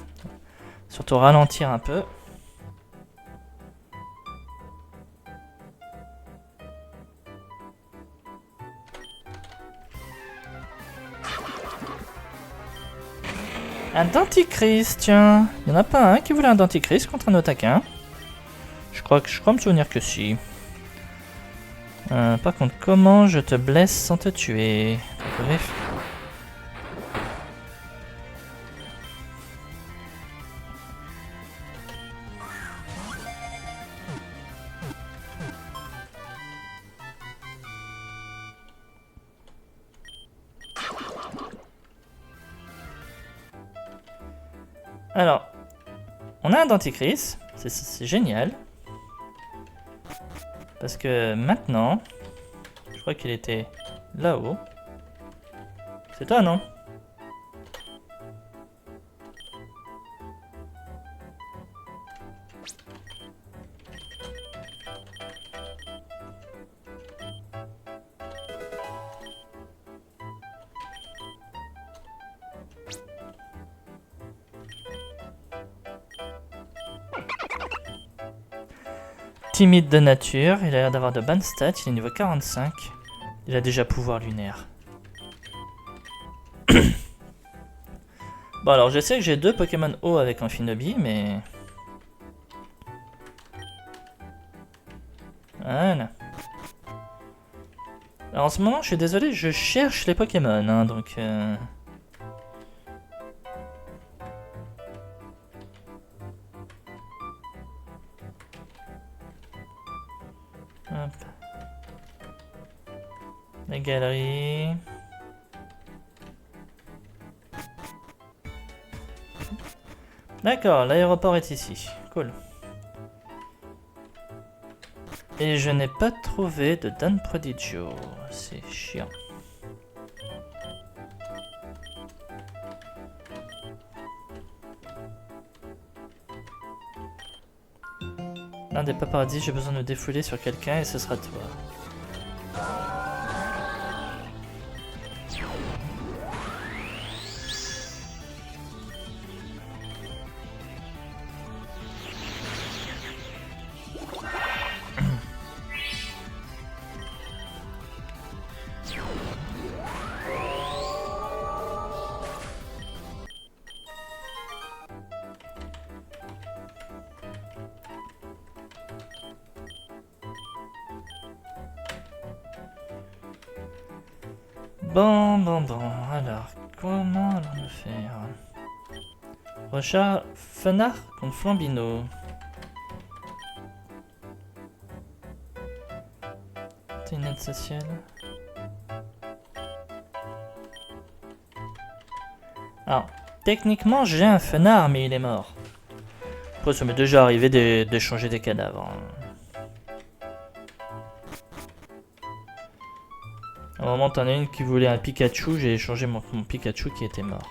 Surtout ralentir un peu. Un denticris, tiens. Il y en a pas un qui voulait un denticris contre un otaquin. Je crois me souvenir que si. Par contre, comment je te blesse sans te tuer? Bref. Alors, on a un denticris, c'est génial. Parce que maintenant, je crois qu'il était là-haut. C'est toi, non? Timide de nature, il a l'air d'avoir de bonnes stats, il est niveau 45. Il a déjà pouvoir lunaire. Bon alors je sais que j'ai 2 Pokémon eau avec Amphinobi, mais... Voilà. Alors en ce moment, je suis désolé, je cherche les Pokémon, hein, donc... Hop. La galerie. D'accord, l'aéroport est ici. Cool. Et je n'ai pas trouvé de Dan Prodigio. C'est chiant. L'un des papardis, j'ai besoin de défouler sur quelqu'un et ce sera toi. Bon, alors, comment allons-nous faire? Rechat Fenard contre Flambino. T'es une aide sociale. Alors, techniquement, j'ai un Fenard, mais il est mort. Après, ça m'est déjà arrivé d'échanger des cadavres. À un moment, t'en as une qui voulait un Pikachu, j'ai échangé mon Pikachu qui était mort.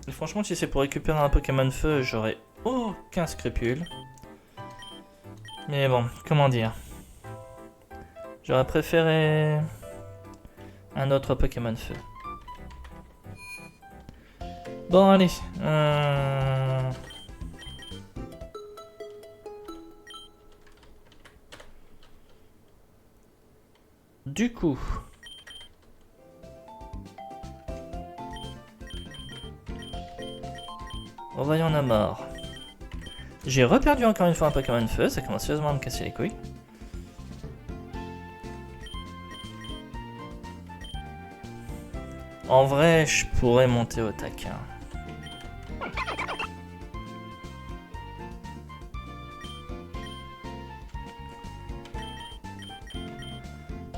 Et franchement, si c'est pour récupérer un Pokémon feu, j'aurais aucun scrupule. Mais bon, comment dire? J'aurais préféré un autre Pokémon feu. Bon, allez. Du coup... Voyons la mort. J'ai reperdu encore une fois un Pokémon feu, ça commence sérieusement à me casser les couilles. En vrai, je pourrais monter au taquin.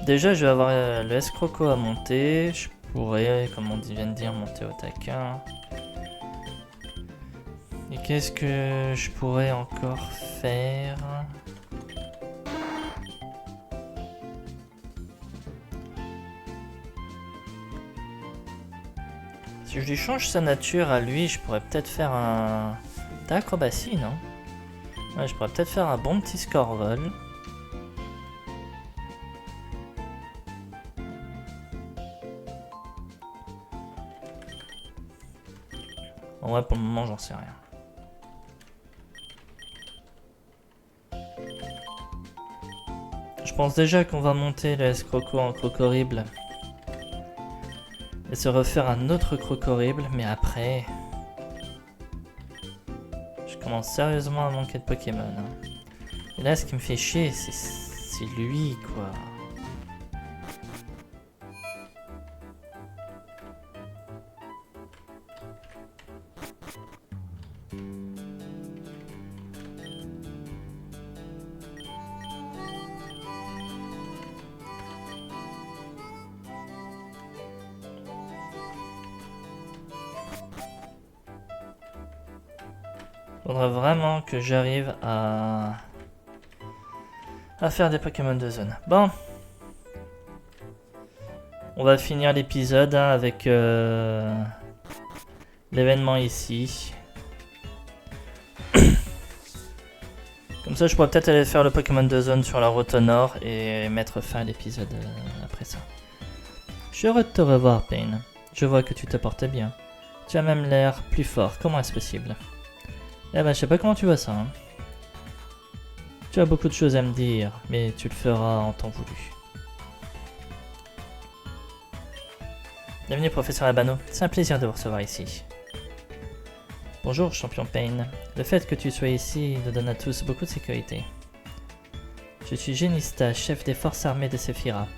Déjà, je vais avoir le escroco à monter. Je pourrais, comme on vient de dire, monter au taquin. Et qu'est-ce que je pourrais encore faire? Si je lui change sa nature à lui, je pourrais peut-être faire un... T'as acrobatie, non? Ouais, je pourrais peut-être faire un bon petit score vol. En vrai, pour le moment, j'en sais rien. Je pense déjà qu'on va monter le escroco en croc horrible. Et se refaire un autre croc horrible, mais après... Je commence sérieusement à manquer de Pokémon. Hein. Et là, ce qui me fait chier, c'est lui, quoi. Faudra vraiment que j'arrive à faire des Pokémon de zone. Bon. On va finir l'épisode hein, avec l'événement ici. Comme ça, je pourrais peut-être aller faire le Pokémon de zone sur la route au nord et mettre fin à l'épisode après ça. Je suis heureux de te revoir, Payne. Je vois que tu te portes bien. Tu as même l'air plus fort. Comment est-ce possible? Eh ben, je sais pas comment tu vois ça. Hein. Tu as beaucoup de choses à me dire, mais tu le feras en temps voulu. Bienvenue, professeur Albano. C'est un plaisir de vous recevoir ici. Bonjour, champion Payne. Le fait que tu sois ici nous donne à tous beaucoup de sécurité. Je suis Genista, chef des forces armées de Sephira.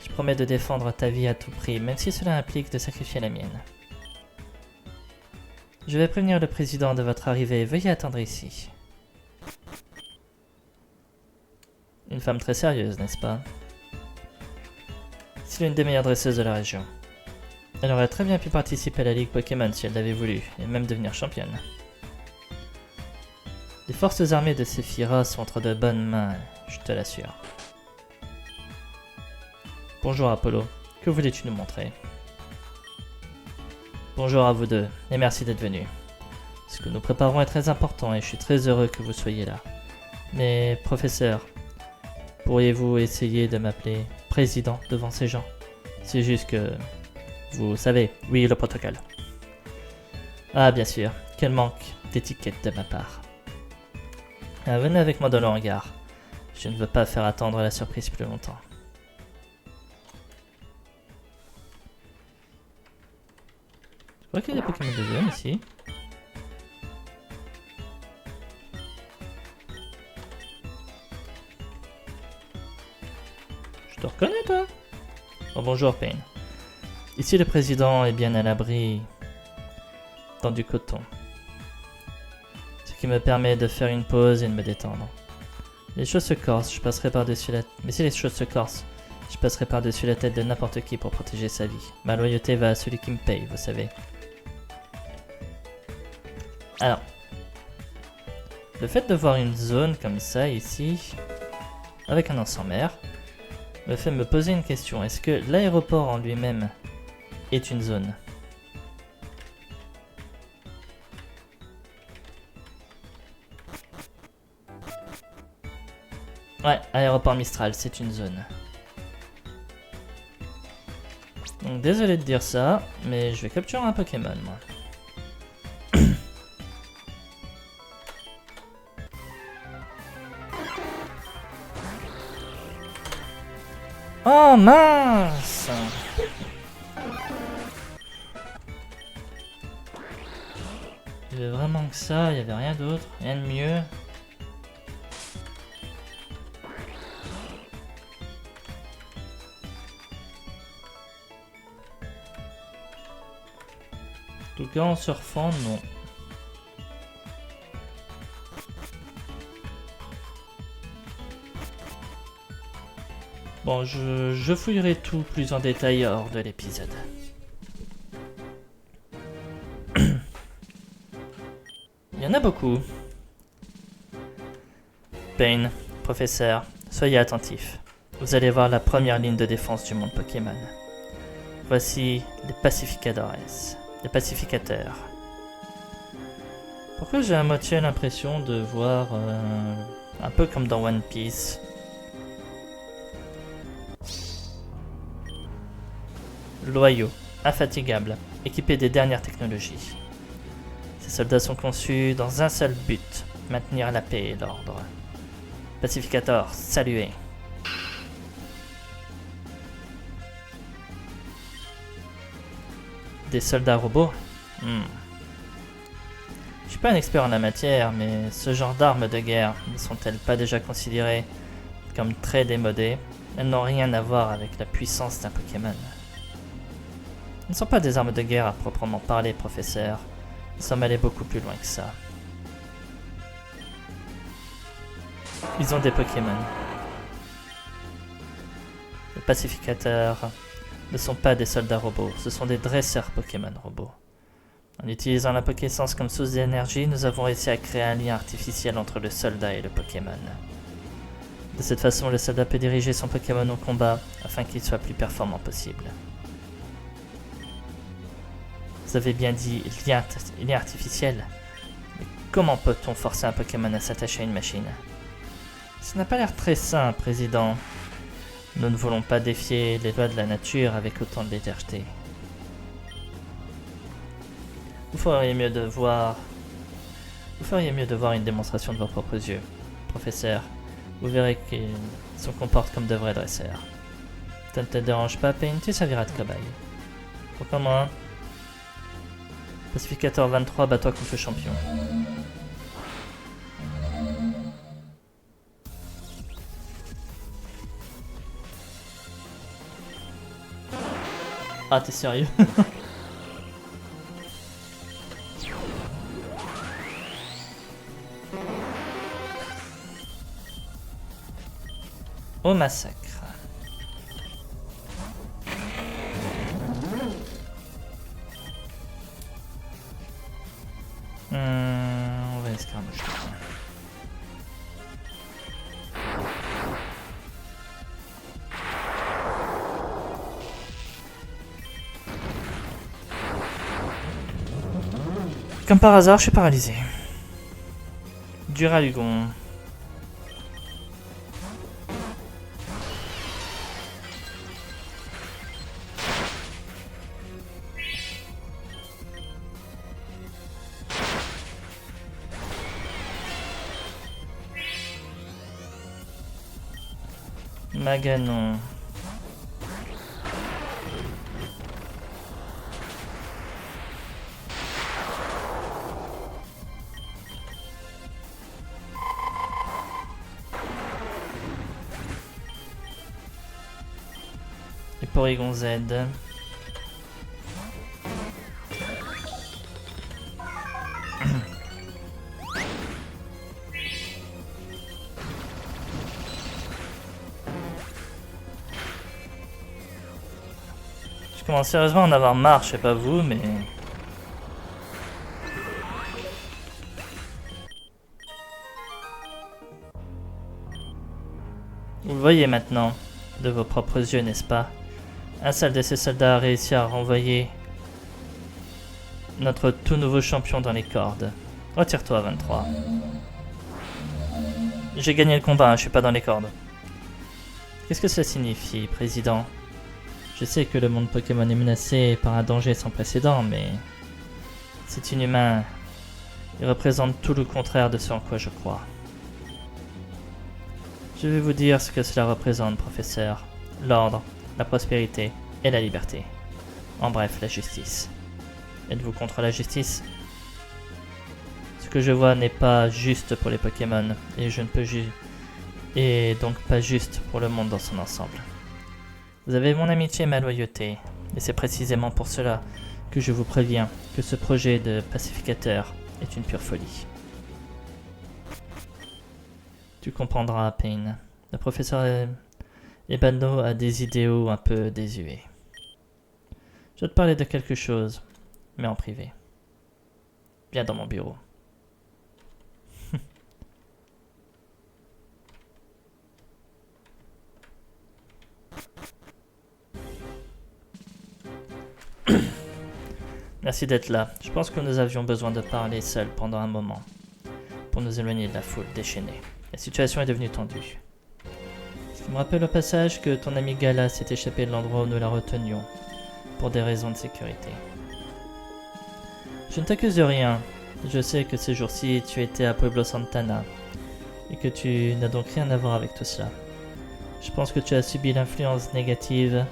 Je promets de défendre ta vie à tout prix, même si cela implique de sacrifier la mienne. Je vais prévenir le président de votre arrivée. Veuillez attendre ici. Une femme très sérieuse, n'est-ce pas? C'est l'une des meilleures dresseuses de la région. Elle aurait très bien pu participer à la Ligue Pokémon si elle l'avait voulu, et même devenir championne. Les forces armées de Sephira sont entre de bonnes mains, je te l'assure. Bonjour Apollo, que voulais-tu nous montrer? Bonjour à vous deux, et merci d'être venus. Ce que nous préparons est très important et je suis très heureux que vous soyez là. Mais, professeur, pourriez-vous essayer de m'appeler président devant ces gens? C'est juste que... Vous savez, oui, le protocole. Ah, bien sûr, quel manque d'étiquette de ma part. Ah, venez avec moi dans le hangar. Je ne veux pas faire attendre la surprise plus longtemps. Je crois qu'il y a des Pokémon de zone ici. Je te reconnais, toi? Oh, bonjour, Payne. Ici, le président est bien à l'abri dans du coton. Ce qui me permet de faire une pause et de me détendre. Les choses se corsent, je passerai par-dessus la... Mais si les choses se corsent, je passerai par-dessus la tête de n'importe qui pour protéger sa vie. Ma loyauté va à celui qui me paye, vous savez. Alors, le fait de voir une zone comme ça ici, avec un ancien maire, me fait me poser une question. Est-ce que l'aéroport en lui-même est une zone? Ouais, aéroport Mistral, c'est une zone. Donc désolé de dire ça, mais je vais capturer un Pokémon, moi. Oh mince! Il y avait vraiment que ça, il y avait rien d'autre, rien de mieux. En tout cas en surfant, non. Bon, je fouillerai tout plus en détail hors de l'épisode. Il y en a beaucoup. Payne, professeur, soyez attentifs. Vous allez voir la première ligne de défense du monde Pokémon. Voici les Pacificadores. Les pacificateurs. Pourquoi j'ai à moitié l'impression de voir un peu comme dans One Piece. Loyaux, infatigables, équipés des dernières technologies. Ces soldats sont conçus dans un seul but, maintenir la paix et l'ordre. Pacificator, saluez. Des soldats robots? Je suis pas un expert en la matière, mais ce genre d'armes de guerre ne sont-elles pas déjà considérées comme très démodées? Elles n'ont rien à voir avec la puissance d'un Pokémon. Elles ne sont pas des armes de guerre à proprement parler, professeur. Nous sommes allés beaucoup plus loin que ça. Ils ont des Pokémon. Les pacificateurs ne sont pas des soldats robots, ce sont des dresseurs Pokémon robots. En utilisant la Pokéessence comme source d'énergie, nous avons réussi à créer un lien artificiel entre le soldat et le Pokémon. De cette façon, le soldat peut diriger son Pokémon au combat afin qu'il soit plus performant possible. Vous avez bien dit lien artificiel, mais comment peut-on forcer un Pokémon à s'attacher à une machine? Ça n'a pas l'air très sain, Président. Nous ne voulons pas défier les lois de la nature avec autant de légèreté. Vous feriez mieux de voir une démonstration de vos propres yeux, professeur. Vous verrez qu'ils se comportent comme de vrais dresseurs. Ça ne te dérange pas, Pain? Tu serviras de cobaye. Pourquoi moi? Pacificator 23, bats-toi contre le champion. Ah, t'es sérieux? Au massacre. On va escarmoucher. Comme par hasard, je suis paralysé. Duralugon. Maganon. Et Porygon Z. Je commence sérieusement à en avoir marre, je sais pas vous, mais... Vous le voyez maintenant, de vos propres yeux, n'est-ce pas? Un seul de ces soldats a réussi à renvoyer notre tout nouveau champion dans les cordes. Retire-toi, 23. J'ai gagné le combat, hein, je suis pas dans les cordes. Qu'est-ce que ça signifie, Président? Je sais que le monde Pokémon est menacé par un danger sans précédent, mais... C'est inhumain. Il représente tout le contraire de ce en quoi je crois. Je vais vous dire ce que cela représente, professeur. L'ordre, la prospérité et la liberté. En bref, la justice. Êtes-vous contre la justice? Ce que je vois n'est pas juste pour les Pokémon, et je ne peux et donc pas juste pour le monde dans son ensemble. Vous avez mon amitié et ma loyauté, et c'est précisément pour cela que je vous préviens que ce projet de pacificateur est une pure folie. Tu comprendras, Pain. Le professeur Ebano a des idéaux un peu désuets. Je vais te parler de quelque chose, mais en privé. Viens dans mon bureau. Merci d'être là. Je pense que nous avions besoin de parler seuls pendant un moment, pour nous éloigner de la foule déchaînée. La situation est devenue tendue. Ce qui me rappelle au passage que ton ami Gala s'est échappé de l'endroit où nous la retenions, pour des raisons de sécurité. Je ne t'accuse de rien. Je sais que ces jours-ci, tu étais à Pueblo Santana, et que tu n'as donc rien à voir avec tout cela. Je pense que tu as subi l'influence négative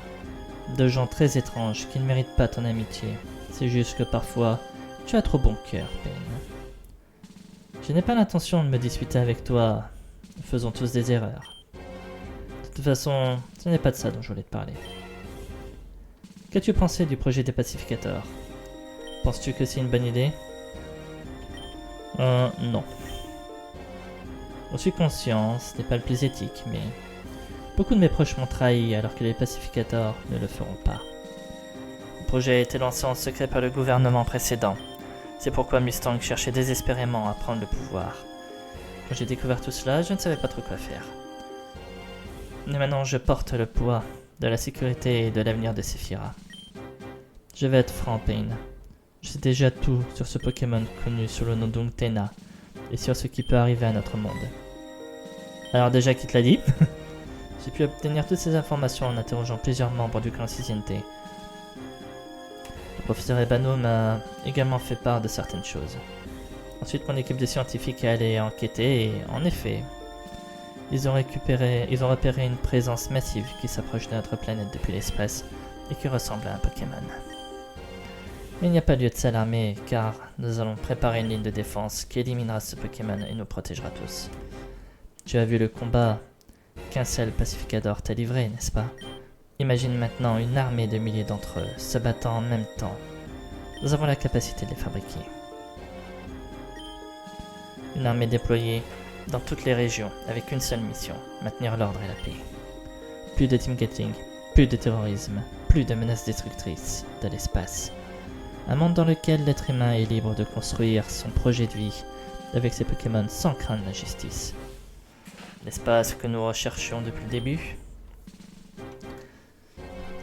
de gens très étranges qui ne méritent pas ton amitié. C'est juste que parfois, tu as trop bon cœur, Payne. Je n'ai pas l'intention de me disputer avec toi. Nous faisons tous des erreurs. De toute façon, ce n'est pas de ça dont je voulais te parler. Qu'as-tu pensé du projet des pacificateurs? Penses-tu que c'est une bonne idée? Non. Je suis conscient, ce n'est pas le plus éthique, mais beaucoup de mes proches m'ont trahi alors que les pacificateurs ne le feront pas. Le projet a été lancé en secret par le gouvernement précédent. C'est pourquoi Mustang cherchait désespérément à prendre le pouvoir. Quand j'ai découvert tout cela, je ne savais pas trop quoi faire. Mais maintenant, je porte le poids de la sécurité et de l'avenir de Sephiroth. Je vais être franc, Payne. Je sais déjà tout sur ce Pokémon connu sous le nom d'Unctena et sur ce qui peut arriver à notre monde. Alors déjà, qui te l'a dit? J'ai pu obtenir toutes ces informations en interrogeant plusieurs membres du clan Ciziente. Le professeur Ebano m'a également fait part de certaines choses. Ensuite, mon équipe de scientifiques est allée enquêter et, en effet, ils ont repéré une présence massive qui s'approche de notre planète depuis l'espace et qui ressemble à un Pokémon. Mais il n'y a pas lieu de s'alarmer car nous allons préparer une ligne de défense qui éliminera ce Pokémon et nous protégera tous. Tu as vu le combat qu'un seul pacificador t'a livré, n'est-ce pas? Imagine maintenant une armée de milliers d'entre eux se battant en même temps. Nous avons la capacité de les fabriquer. Une armée déployée dans toutes les régions avec une seule mission, maintenir l'ordre et la paix. Plus de team getting, plus de terrorisme, plus de menaces destructrices de l'espace. Un monde dans lequel l'être humain est libre de construire son projet de vie avec ses Pokémon sans craindre la justice. N'est-ce pas ce que nous recherchions depuis le début?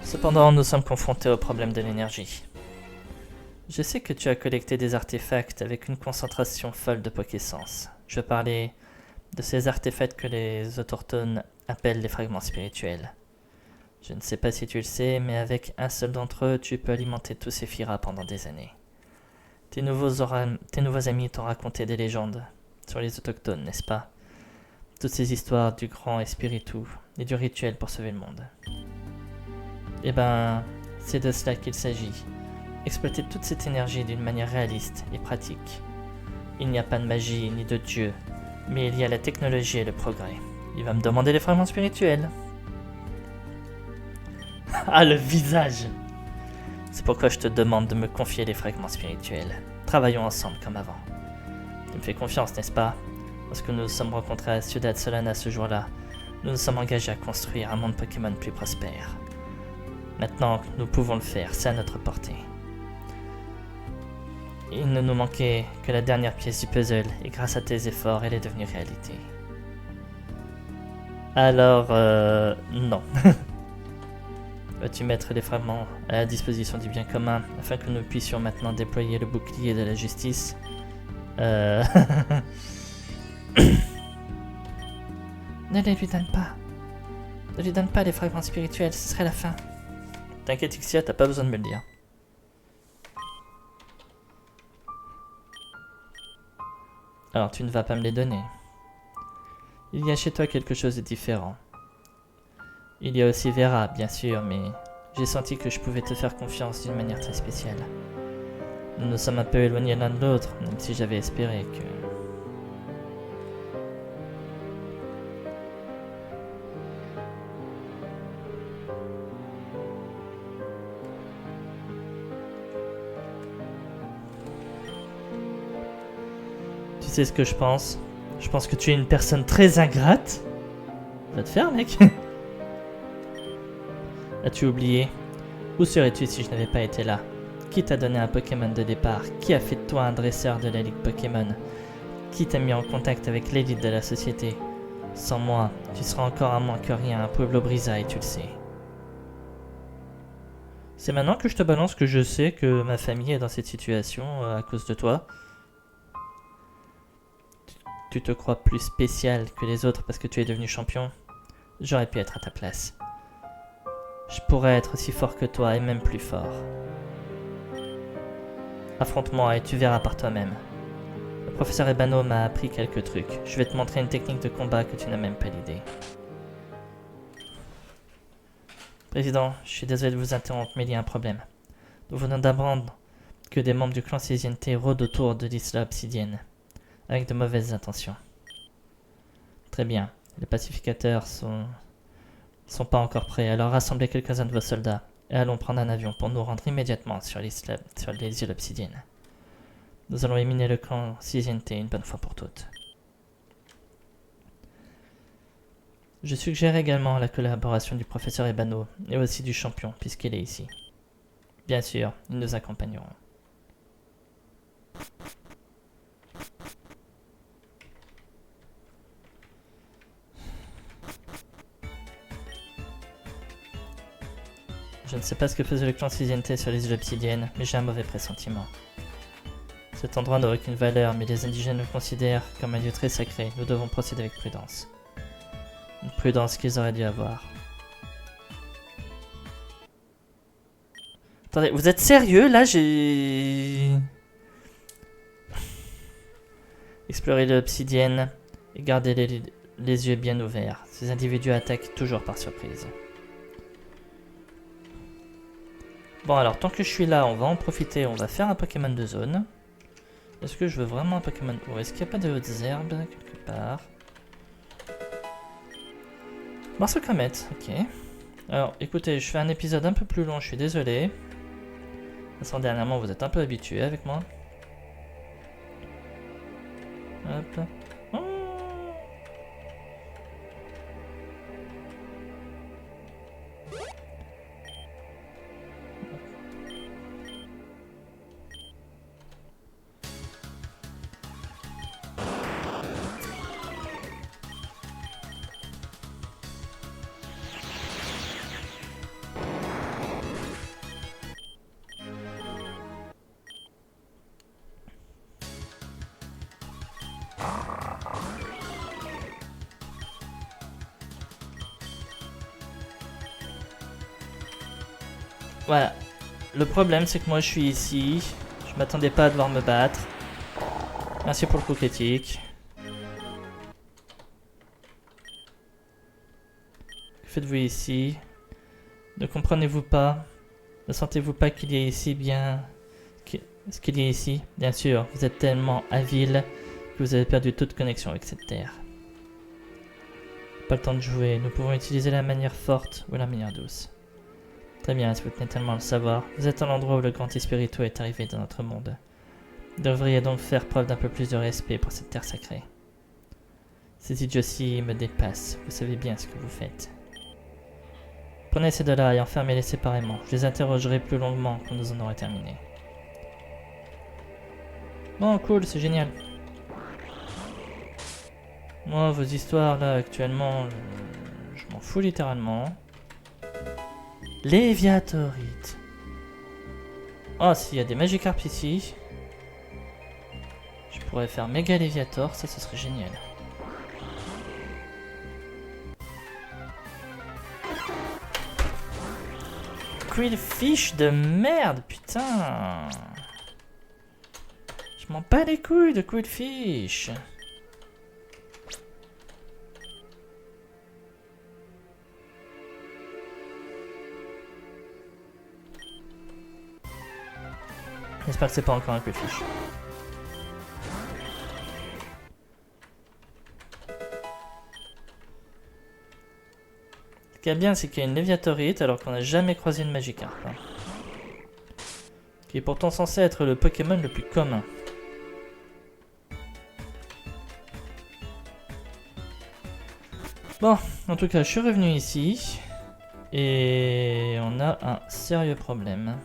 Cependant, nous sommes confrontés au problème de l'énergie. Je sais que tu as collecté des artefacts avec une concentration folle de Pokéessence. Je parlais de ces artefacts que les autochtones appellent les fragments spirituels. Je ne sais pas si tu le sais, mais avec un seul d'entre eux, tu peux alimenter tous ces Sephiroth pendant des années. Tes nouveaux amis t'ont raconté des légendes sur les autochtones, n'est-ce pas? Toutes ces histoires du grand Espiritu et du rituel pour sauver le monde. Eh ben, c'est de cela qu'il s'agit. Exploiter toute cette énergie d'une manière réaliste et pratique. Il n'y a pas de magie ni de dieu, mais il y a la technologie et le progrès. Il va me demander les fragments spirituels. Ah, le visage! C'est pourquoi je te demande de me confier les fragments spirituels. Travaillons ensemble comme avant. Tu me fais confiance, n'est-ce pas? Lorsque nous nous sommes rencontrés à Ciudad Solana ce jour-là, nous nous sommes engagés à construire un monde Pokémon plus prospère. Maintenant, nous pouvons le faire, c'est à notre portée. Il ne nous manquait que la dernière pièce du puzzle, et grâce à tes efforts, elle est devenue réalité. Alors, non. Vas-tu mettre les fragments à la disposition du bien commun, afin que nous puissions maintenant déployer le bouclier de la justice? Ne les lui donne pas. Ne lui donne pas les fragments spirituels, ce serait la fin. T'inquiète Ixia, t'as pas besoin de me le dire. Alors tu ne vas pas me les donner. Il y a chez toi quelque chose de différent. Il y a aussi Vera, bien sûr, mais j'ai senti que je pouvais te faire confiance d'une manière très spéciale. Nous nous sommes un peu éloignés l'un de l'autre, même si j'avais espéré que... Tu sais ce que je pense? Je pense que tu es une personne très ingrate. Va te faire, mec. As-tu oublié? Où serais-tu si je n'avais pas été là? Qui t'a donné un Pokémon de départ? Qui a fait de toi un dresseur de la Ligue Pokémon? Qui t'a mis en contact avec l'élite de la société? Sans moi, tu seras encore à moins que rien à Pueblo Brisa et tu le sais. C'est maintenant que je te balance que je sais que ma famille est dans cette situation à cause de toi. Tu te crois plus spécial que les autres parce que tu es devenu champion. J'aurais pu être à ta place. Je pourrais être aussi fort que toi et même plus fort. Affronte-moi et tu verras par toi-même. Le professeur Ebano m'a appris quelques trucs. Je vais te montrer une technique de combat que tu n'as même pas l'idée. Président, je suis désolé de vous interrompre, mais il y a un problème. Nous venons d'apprendre que des membres du clan Siziente rôdent autour de l'isla obsidienne, avec de mauvaises intentions. Très bien, les pacificateurs sont pas encore prêts, alors rassemblez quelques-uns de vos soldats, et allons prendre un avion pour nous rendre immédiatement sur les îles obsidiennes. Nous allons éliminer le clan Siziente une bonne fois pour toutes. Je suggère également la collaboration du professeur Ebano, et aussi du champion, puisqu'il est ici. Bien sûr, ils nous accompagneront. Je ne sais pas ce que faisait le clan Siziente sur les îles obsidiennes, mais j'ai un mauvais pressentiment. Cet endroit n'a aucune valeur, mais les indigènes le considèrent comme un lieu très sacré. Nous devons procéder avec prudence. Une prudence qu'ils auraient dû avoir. Attendez, vous êtes sérieux? Là, j'ai... Explorez l'obsidienne et gardez les yeux bien ouverts. Ces individus attaquent toujours par surprise. Bon, alors, tant que je suis là, on va en profiter. On va faire un Pokémon de zone. Est-ce que je veux vraiment un Pokémon... Oh, est-ce qu'il n'y a pas de hautes herbes quelque part? Marceau Comète, ok. Alors, écoutez, je fais un épisode un peu plus long, je suis désolé. De toute façon, dernièrement, vous êtes un peu habitués avec moi. Hop. Oh. Voilà. Le problème, c'est que moi, je suis ici. Je m'attendais pas à devoir me battre. Merci pour le coup critique. Que faites-vous ici? Ne comprenez-vous pas? Ne sentez-vous pas qu'il y a ici bien... Ce qu'il y a ici? Bien sûr, vous êtes tellement habile que vous avez perdu toute connexion avec cette terre. Pas le temps de jouer, nous pouvons utiliser la manière forte ou la manière douce. Très bien, si vous tenez tellement à le savoir, vous êtes à l'endroit où le grand Espiritu est arrivé dans notre monde. Vous devriez donc faire preuve d'un peu plus de respect pour cette terre sacrée. Ces idioties me dépassent, vous savez bien ce que vous faites. Prenez ces deux-là et enfermez-les séparément. Je les interrogerai plus longuement quand nous en aurons terminé. Bon, cool, c'est génial. Moi, vos histoires là actuellement, je m'en fous littéralement. Léviatorite. Oh, s'il y a des Magikarp ici, je pourrais faire Méga Léviator, ça ce serait génial. Quillfish de merde, putain. Je m'en bats les couilles de Quillfish. J'espère que c'est pas encore un Quillfish. Ce qui est bien, c'est qu'il y a une Léviatorite alors qu'on n'a jamais croisé une Magikarp. Hein. Qui est pourtant censé être le Pokémon le plus commun. Bon, en tout cas, je suis revenu ici. Et on a un sérieux problème.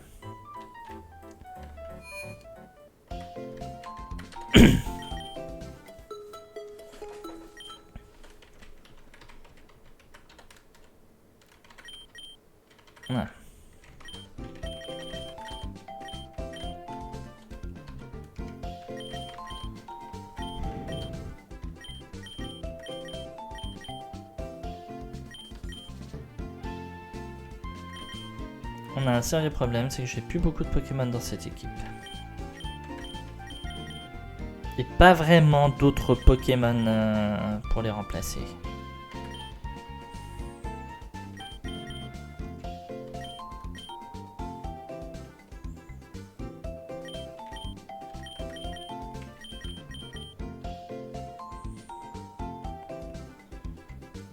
Ouais. on a un sérieux problème, c'est que j'ai plus beaucoup de Pokémon dans cette équipe. Et pas vraiment d'autres Pokémon pour les remplacer.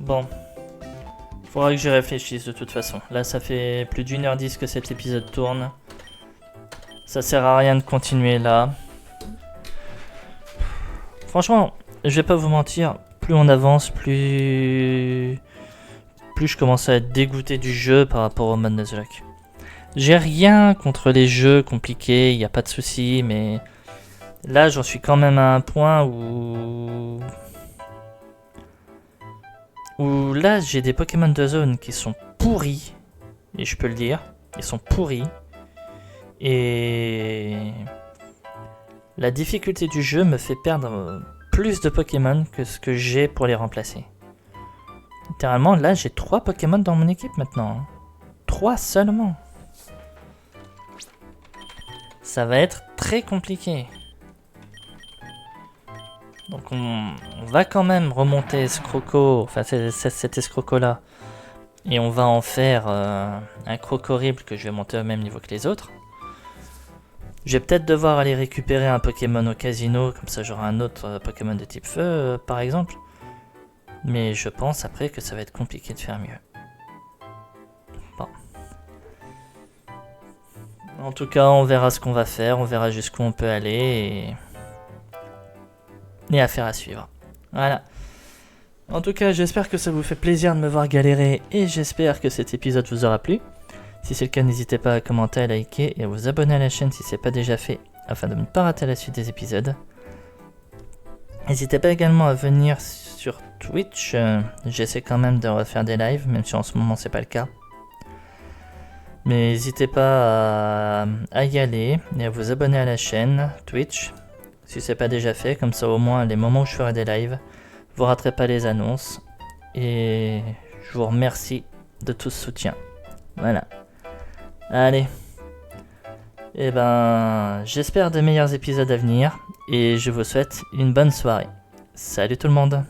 Bon, faudra que j'y réfléchisse de toute façon. Là, ça fait plus d'1h10 que cet épisode tourne. Ça sert à rien de continuer là. Franchement, je vais pas vous mentir, plus on avance, plus je commence à être dégoûté du jeu par rapport au mode Nuzlocke. J'ai rien contre les jeux compliqués, y a pas de souci, mais là, j'en suis quand même à un point où là j'ai des Pokémon de zone qui sont pourris, et je peux le dire, ils sont pourris, et la difficulté du jeu me fait perdre plus de Pokémon que ce que j'ai pour les remplacer. Littéralement, là j'ai 3 Pokémon dans mon équipe maintenant, 3 seulement. Ça va être très compliqué. Donc on va quand même remonter Escroco, enfin cet escroco là, et on va en faire un Crocorible que je vais monter au même niveau que les autres. Je vais peut-être devoir aller récupérer un Pokémon au casino, comme ça j'aurai un autre Pokémon de type feu par exemple. Mais je pense après que ça va être compliqué de faire mieux. Bon. En tout cas, on verra ce qu'on va faire, on verra jusqu'où on peut aller et affaire à suivre. Voilà. En tout cas, j'espère que ça vous fait plaisir de me voir galérer et j'espère que cet épisode vous aura plu. Si c'est le cas, n'hésitez pas à commenter, à liker et à vous abonner à la chaîne si ce n'est pas déjà fait afin de ne pas rater la suite des épisodes. N'hésitez pas également à venir sur Twitch, j'essaie quand même de refaire des lives, même si en ce moment c'est pas le cas. Mais n'hésitez pas à y aller et à vous abonner à la chaîne Twitch, si c'est pas déjà fait, comme ça au moins les moments où je ferai des lives, vous raterez pas les annonces. Et je vous remercie de tout ce soutien. Voilà. Allez. Et ben, j'espère de meilleurs épisodes à venir et je vous souhaite une bonne soirée. Salut tout le monde!